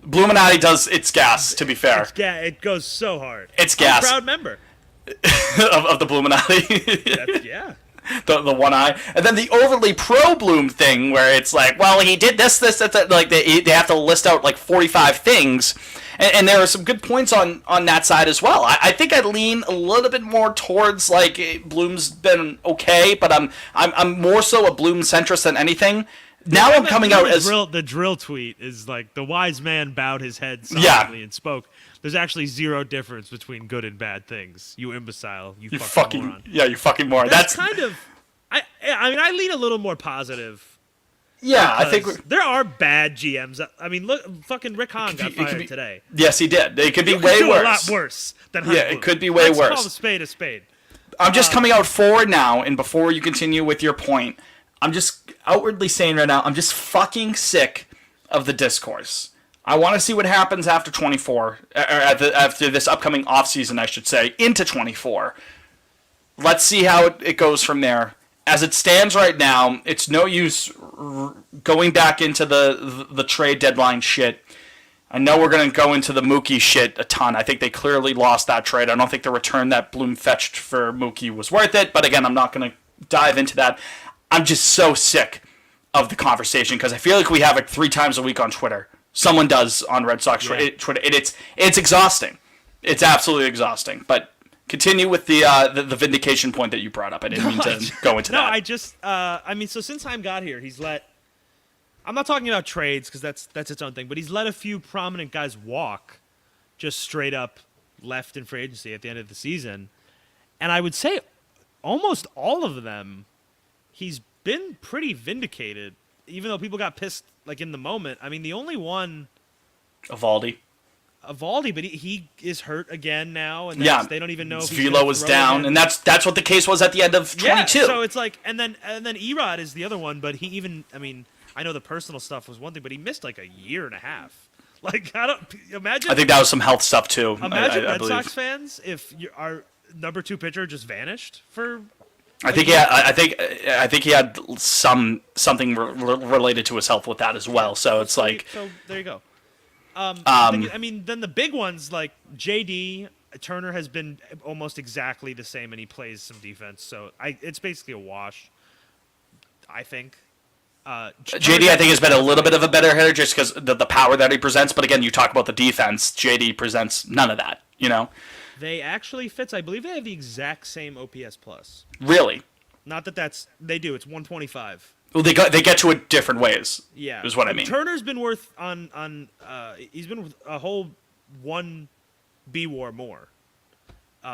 Bluminati does its gas. To be fair, it goes so hard. It's gas. I'm a proud member of the Bluminati. Yeah. The one eye, and then the overly pro Bloom thing, where it's like, well, he did this, that. Like they have to list out like 45 things, and there are some good points on that side as well. I think I lean a little bit more towards like Bloom's been okay, but I'm more so a Bloom centrist than anything. Now I'm coming out as the drill tweet is like the wise man bowed his head solemnly and spoke. There's actually zero difference between good and bad things. You imbecile. You fucking moron. Yeah, you fucking moron. That's kind of. I mean, I lean a little more positive. Yeah, I think there are bad GMs. I mean, look, fucking Rick Hahn got fired today. Yes, he did. It could be way worse. A lot worse than Chaim Bloom. It could be way worse. Let's call a spade a spade. I'm just coming out forward now, and before you continue with your point, I'm just outwardly saying right now, I'm just fucking sick of the discourse. I want to see what happens after 24, or after this upcoming offseason, I should say, into 24. Let's see how it goes from there. as it stands right now, it's no use going back into the trade deadline shit. I know we're going to go into the Mookie shit a ton. I think they clearly lost that trade. I don't think the return that Bloom fetched for Mookie was worth it. But again, I'm not going to dive into that. I'm just so sick of the conversation because I feel like we have it 3 times a week on Twitter. Someone does on Red Sox Twitter. It's exhausting. It's absolutely exhausting. But continue with the vindication point that you brought up. I didn't mean to go into that. No, I just so since Heim got here, he's let. I'm not talking about trades because that's its own thing, but he's let a few prominent guys walk, just straight up left in free agency at the end of the season, and I would say almost all of them, he's been pretty vindicated, even though people got pissed like in the moment. I mean, the only one, Evaldi, but he is hurt again now, and they don't even know if his velo was down, again. and that's what the case was at the end of 22. Yeah, so it's like, and then Erod is the other one, but he even, I mean, I know the personal stuff was one thing, but he missed like a year and a half. Like, I don't imagine. I think that was some health stuff too. Imagine I Red believe. Sox fans if our number 2 pitcher just vanished for. I think he had something related to his health with that as well. So it's like. So there you go. Then the big ones like JD Turner has been almost exactly the same, and he plays some defense. So it's basically a wash. I think. JD, I think, has been a little bit of a better hitter just because the power that he presents. But again, you talk about the defense. JD presents none of that, you know? They actually fits. I believe they have the exact same OPS plus. Really? Not that they do. It's 125. Well, they get to it different ways. Yeah. Is what I mean. Turner's been worth he's been worth a whole 1 B WAR more. The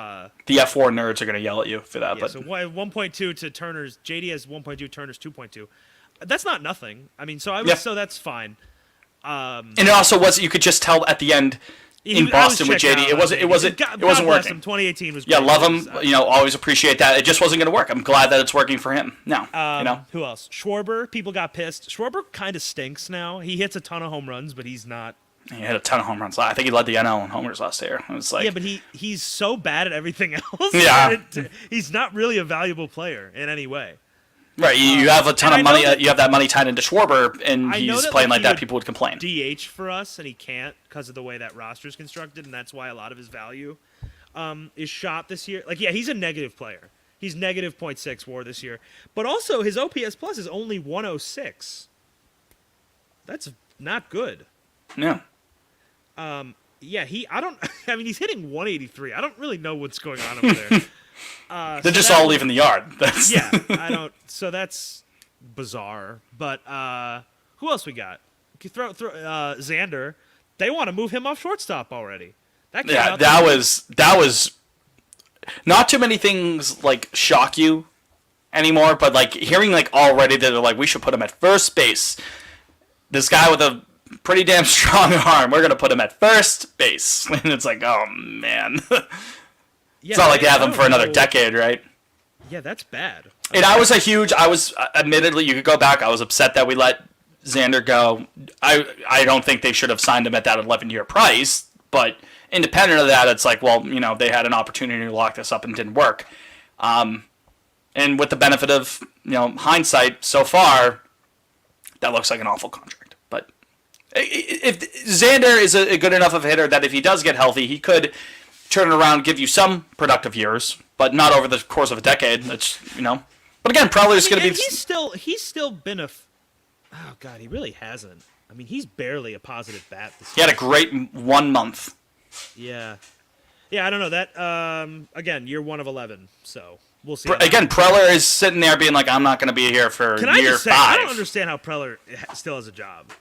F4 nerds are going to yell at you for that. Yeah, but so 1.2 to Turner's. JD has 1.2. Turner's 2.2. That's not nothing. I mean, so that's fine. And it also was, you could just tell at the end in Boston with JD, it wasn't working. 2018 was great. Yeah, love him. So. Always appreciate that. It just wasn't going to work. I'm glad that it's working for him now. Who else? Schwarber. People got pissed. Schwarber kind of stinks now. He hits a ton of home runs, but he's not. He had a ton of home runs. I think he led the NL in homers last year. It was like, yeah, but he's so bad at everything else. Yeah. He's not really a valuable player in any way. Right, you have a ton of money. You have that money tied into Schwarber, and he's playing like that. People would complain. DH for us, and he can't because of the way that roster is constructed, and that's why a lot of his value is shot this year. Like, yeah, he's a negative player. He's negative .6 WAR this year, but also his OPS plus is only 106. That's not good. Yeah. Yeah, I mean, he's hitting 183. I don't really know what's going on over there. They're just all leaving the yard. Yeah, I don't. So that's bizarre. But who else we got? Throw Xander. They want to move him off shortstop already. That was. Not too many things like shock you anymore, but like hearing like already that they're like we should put him at first base. This guy with a pretty damn strong arm, we're gonna put him at first base, and it's like, oh man. It's not like they have him for another decade, right? Yeah, that's bad. And I was admittedly, you could go back, I was upset that we let Xander go. I don't think they should have signed him at that 11-year price, but independent of that, it's like, well, they had an opportunity to lock this up and it didn't work. And with the benefit of, hindsight so far, that looks like an awful contract. But if Xander is a good enough of a hitter that if he does get healthy, he could turn it around, give you some productive years, but not over the course of a decade. That's But again, probably is going to be. He's still been oh god, he really hasn't. I mean, he's barely a positive bat this year. He had a great 1 month. Yeah, I don't know that. Again, year 1 of 11, so we'll see. Again, Preller is sitting there being like, I'm not going to be here for year 5. I don't understand how Preller still has a job.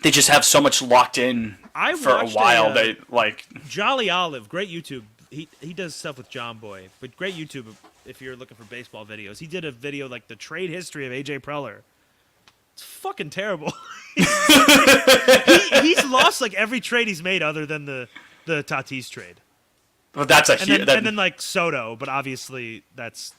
They just have so much locked in for a while. They like Jolly Olive, great YouTube. He does stuff with John Boy, but great YouTube if you're looking for baseball videos. He did a video like the trade history of AJ Preller. It's fucking terrible. He's lost like every trade he's made other than the Tatis trade. Well, that's and then like Soto, but obviously that's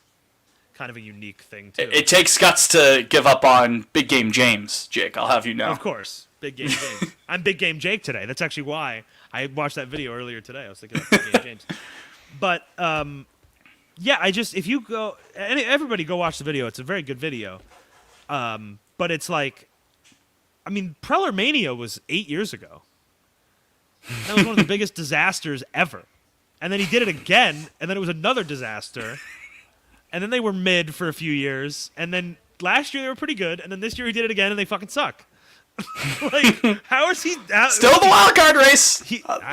kind of a unique thing too. It takes guts to give up on Big Game James, Jake. I'll have you know. Of course. Big Game James. I'm Big Game Jake today. That's actually why I watched that video earlier today. I was thinking of Big Game James. But Yeah, if you go, and everybody go watch the video. It's a very good video. But it's like, I mean, Preller Mania was 8 years ago. That was one of the biggest disasters ever. And then he did it again, and then it was another disaster. And then they were mid for a few years, and then last year they were pretty good, and then this year he did it again, and they fucking suck. Like, how is he still in the wild card race?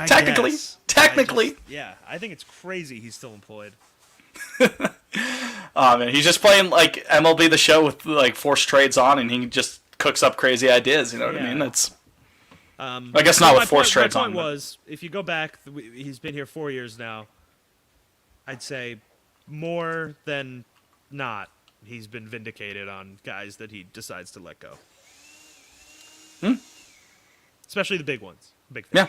Technically, guess. Yeah, I think it's crazy he's still employed. Oh man, he's just playing like MLB The Show with like forced trades on, and he just cooks up crazy ideas. You know what I mean? That's. I guess not with forced trades on. My point was, if you go back, he's been here 4 years now. I'd say more than not, he's been vindicated on guys that he decides to let go. Especially the big ones, big things. Yeah.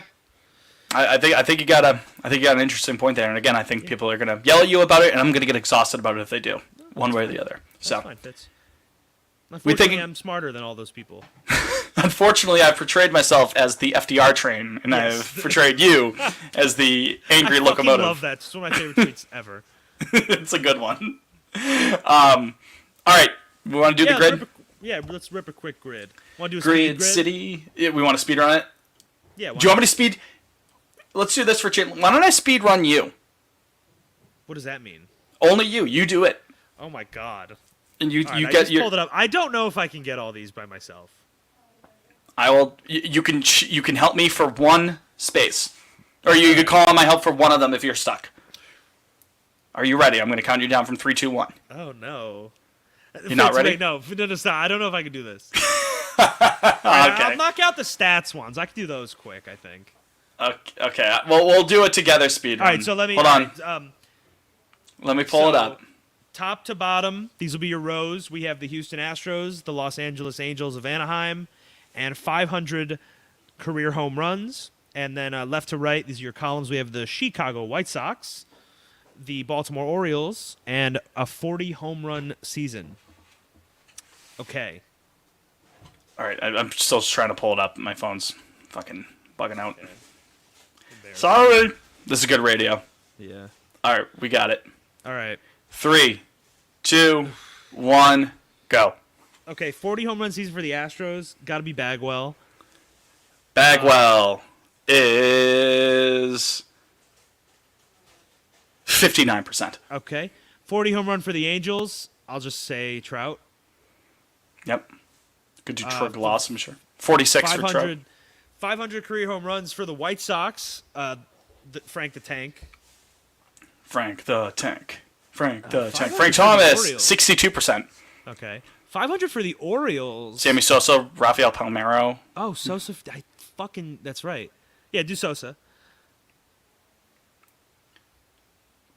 I think you got an interesting point there, and again, I think people are gonna yell at you about it, and I'm gonna get exhausted about it if they do, one way or the other. That's so fine, Fitz. Unfortunately, I'm smarter than all those people. Unfortunately, I've portrayed myself as the FDR train, and I've portrayed you as the angry locomotive. I love that. It's one of my favorite tweets ever. It's a good one. All right, we want to do the grid. Let's rip a quick grid. Want to do a grid grid? city? Yeah, we want to speed run it. Yeah. Do you want me to speed? Let's do this for change. Why don't I speed run you? What does that mean? Only you. You do it. Oh my god. And you right, get pulled it up. I don't know if I can get all these by myself. I will. You can help me for one space, or you could call on my help for one of them if you're stuck. Are you ready? I'm going to count you down from 3, 2, 1. Oh no. You're not ready? Wait, no, stop. I don't know if I can do this. Okay. I'll knock out the stats ones. I can do those quick, I think. Okay. Well, we'll do it together. Speed run. All right. So let me hold on. Right, let me pull it up. Top to bottom, these will be your rows. We have the Houston Astros, the Los Angeles Angels of Anaheim, and 500 career home runs. And then left to right, these are your columns. We have the Chicago White Sox, the Baltimore Orioles, and a 40 home run season. Okay. All right. I'm still trying to pull it up. My phone's fucking bugging out. Okay. Sorry. This is good radio. Yeah. All right. We got it. All right. 3, 2, 1, go. Okay, 40 home run season for the Astros. Got to be Bagwell. Bagwell is 59%. Okay. 40 home run for the Angels. I'll just say Trout. Yep. Could do Trout Gloss, I'm sure. 46 for Trout. 500 career home runs for the White Sox. Frank the Tank. Frank the Tank. Frank Thomas, 62%. Okay. 500 for the Orioles. Sammy Sosa, Rafael Palmeiro. Oh, Sosa. That's right. Yeah, do Sosa.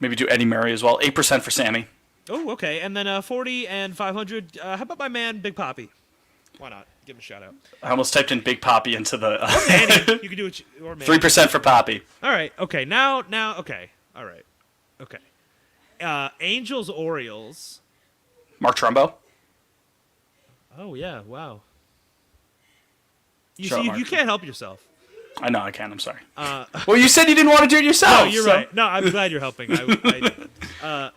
Maybe do Eddie Murray as well. 8% for Sammy. Oh, okay. And then 40 and 500. How about my man, Big Papi? Why not? Give him a shout out. I almost typed in Big Papi into the... Or Manny. You can do it. Or Manny. 3% for Papi. All right. Okay. Now. Okay. All right. Okay. Angels, Orioles. Mark Trumbo. Oh yeah! Wow. You Sure, see, Mark. you can't help yourself. I know I can. I'm sorry. Well, you said you didn't want to do it yourself. No, you're right. No, I'm glad you're helping.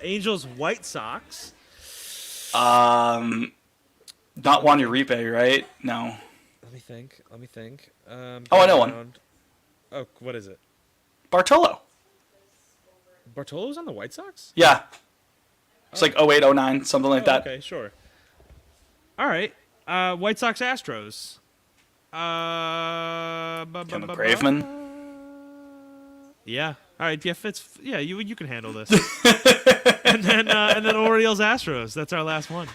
Angels, White Sox. Not Juan Uribe, right? No. Let me think. I know one. Oh, what is it? Bartolo. Bartolo's on the White Sox? Yeah. It's like 08, 09, something like that. Okay, sure. All right. White Sox, Astros. Graveman. Yeah. All right. Yeah, Fitz. Yeah, you can handle this. and then Orioles, Astros. That's our last one.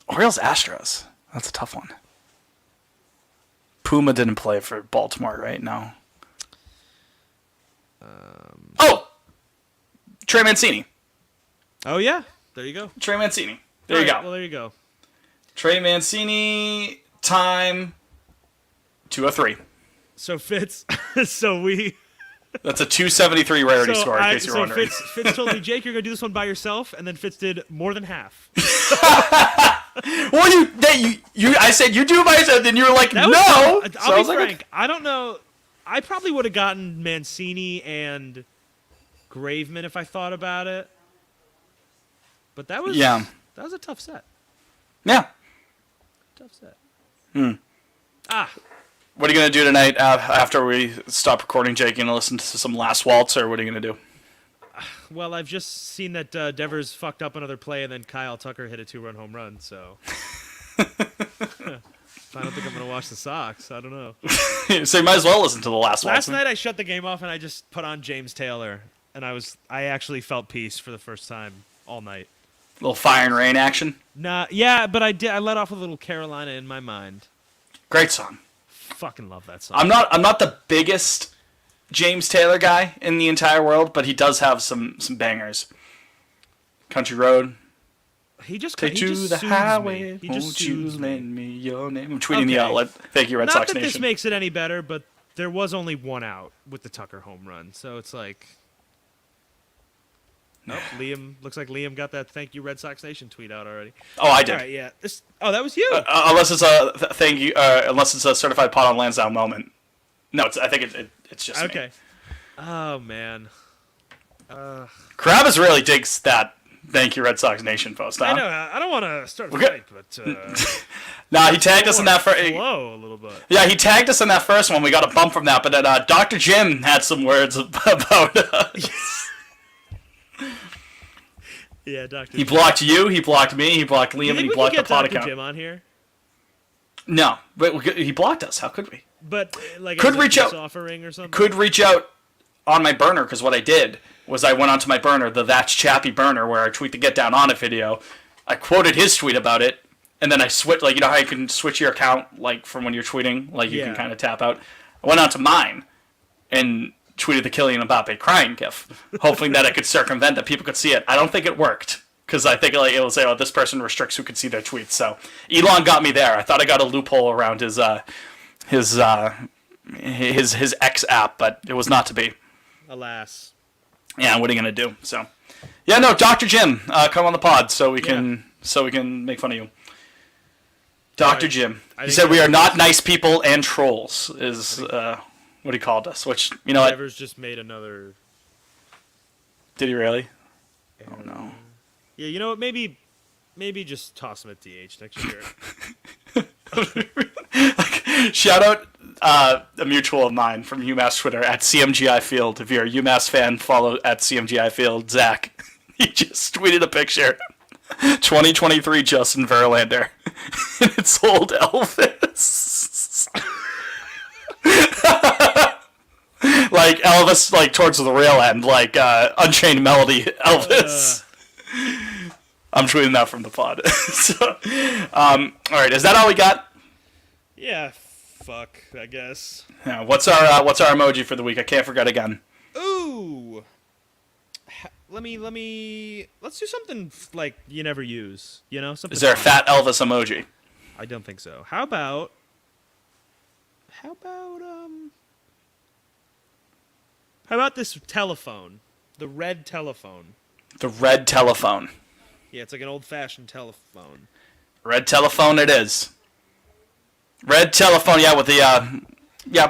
Orioles, Astros. That's a tough one. Puma didn't play for Baltimore, right? No. Trey Mancini. Oh yeah, there you go. Trey Mancini. There you go. Well, there you go. Trey Mancini. Time 203. So Fitz. So we. That's a 273 rarity score. In case you're wondering. Fitz told me, Jake, you're gonna do this one by yourself, and then Fitz did more than half. Well, I said you do it by yourself, then you were like, no. I'll So be frank. I don't know. I probably would have gotten Mancini and Graveman if I thought about it. But that was a tough set. Yeah. Tough set. What are you going to do tonight after we stop recording, Jake? You going to listen to some Last Waltz, or what are you going to do? Well, I've just seen that Devers fucked up another play, and then Kyle Tucker hit a 2-run home run, so... I don't think I'm going to watch the Sox. I don't know. So you might as well listen to the Last Waltz. Last night I shut the game off, and I just put on James Taylor, and I actually felt peace for the first time all night. A little Fire and Rain action. Yeah, but I let off a little Carolina in my mind. Great song. Fucking love that song. I'm not the biggest James Taylor guy in the entire world, but he does have some bangers. Country Road. He just Take he to just the soothes highway. me. He just Won't you soothes me. lend me your name? I'm tweeting the outlet. Thank you, Red Not Sox that Nation. this makes it any better, but there was only one out with the Tucker home run, so it's like. Nope, Liam. Looks like Liam got that "Thank you, Red Sox Nation" tweet out already. Oh, I did. All right, yeah. That was you. Unless it's a thank you. Unless it's a certified pot on Lansdowne moment. No, I think it's just okay. Me. Oh man. Kravis really digs that "Thank you, Red Sox Nation" post. Huh? I know. I don't want to start a fight, but. Nah, he tagged us in that first. Flow a little bit. Yeah, he tagged us in that first one. We got a bump from that, but then Dr. Jim had some words about us. Yeah, Dr. He blocked you, he blocked me, he blocked Liam, and he blocked the pod account. Jim on here? No, but he blocked us. How could we? But like, could reach out, offering or something. Could reach out on my burner, because what I did was I went onto my burner, the That's Chappy burner, where I tweet the Get Down On It video. I quoted his tweet about it, and then I switched, like, you know how you can switch your account, like, from when you're tweeting, like, you can kind of tap out. I went onto mine and tweeted the Kylian Mbappe crying gif, hoping that I could circumvent that people could see it. I don't think it worked, because I think like it will say, "Oh, this person restricts who could see their tweets." So Elon got me there. I thought I got a loophole around his X app, but it was not to be. Alas. Yeah, what are you gonna do? So, yeah, no, Dr. Jim, come on the pod so we can make fun of you. Dr. Jim. He said we are not nice people and trolls. Is what he called us, which, you know what? Devers just made another... Did he really? Oh, no. Yeah, you know what? Maybe just toss him at DH next year. Shout out a mutual of mine from UMass Twitter, at CMGI Field. If you're a UMass fan, follow at CMGI Field. Zach. He just tweeted a picture. 2023 Justin Verlander. And it's old Elvis. Like Elvis, like towards the rail end, like Unchained Melody Elvis. I'm tweeting that from the pod. So, all right, is that all we got? Yeah, fuck, I guess. Yeah, what's our emoji for the week? I can't forget again. Ooh. Let's do something like you never use. You know, something. Is there a fat Elvis emoji? I don't think so. How about this telephone? The red telephone. The red telephone. Yeah, it's like an old-fashioned telephone. Red telephone it is. Red telephone, yeah, with the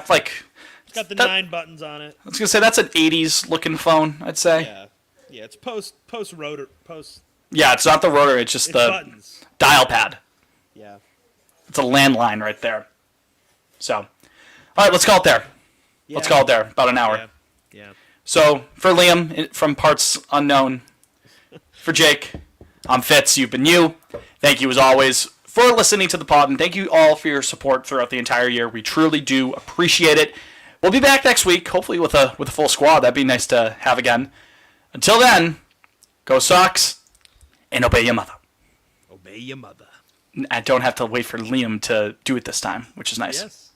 like. It's got the 9 buttons on it. I was gonna say that's an '80s looking phone. I'd say. Yeah, it's post rotor post. Yeah, it's not the rotor. It's just the buttons. Dial pad. Yeah. It's a landline right there. So, all right, let's call it there. Yeah. Let's call it there. About an hour. Yeah. So, for Liam from Parts Unknown, for Jake, I'm Fitz. You've been you. Thank you as always for listening to the pod, and thank you all for your support throughout the entire year. We truly do appreciate it. We'll be back next week, hopefully with a full squad. That'd be nice to have again. Until then, go Sox, and obey your mother. Obey your mother. I don't have to wait for Liam to do it this time, which is nice. Yes.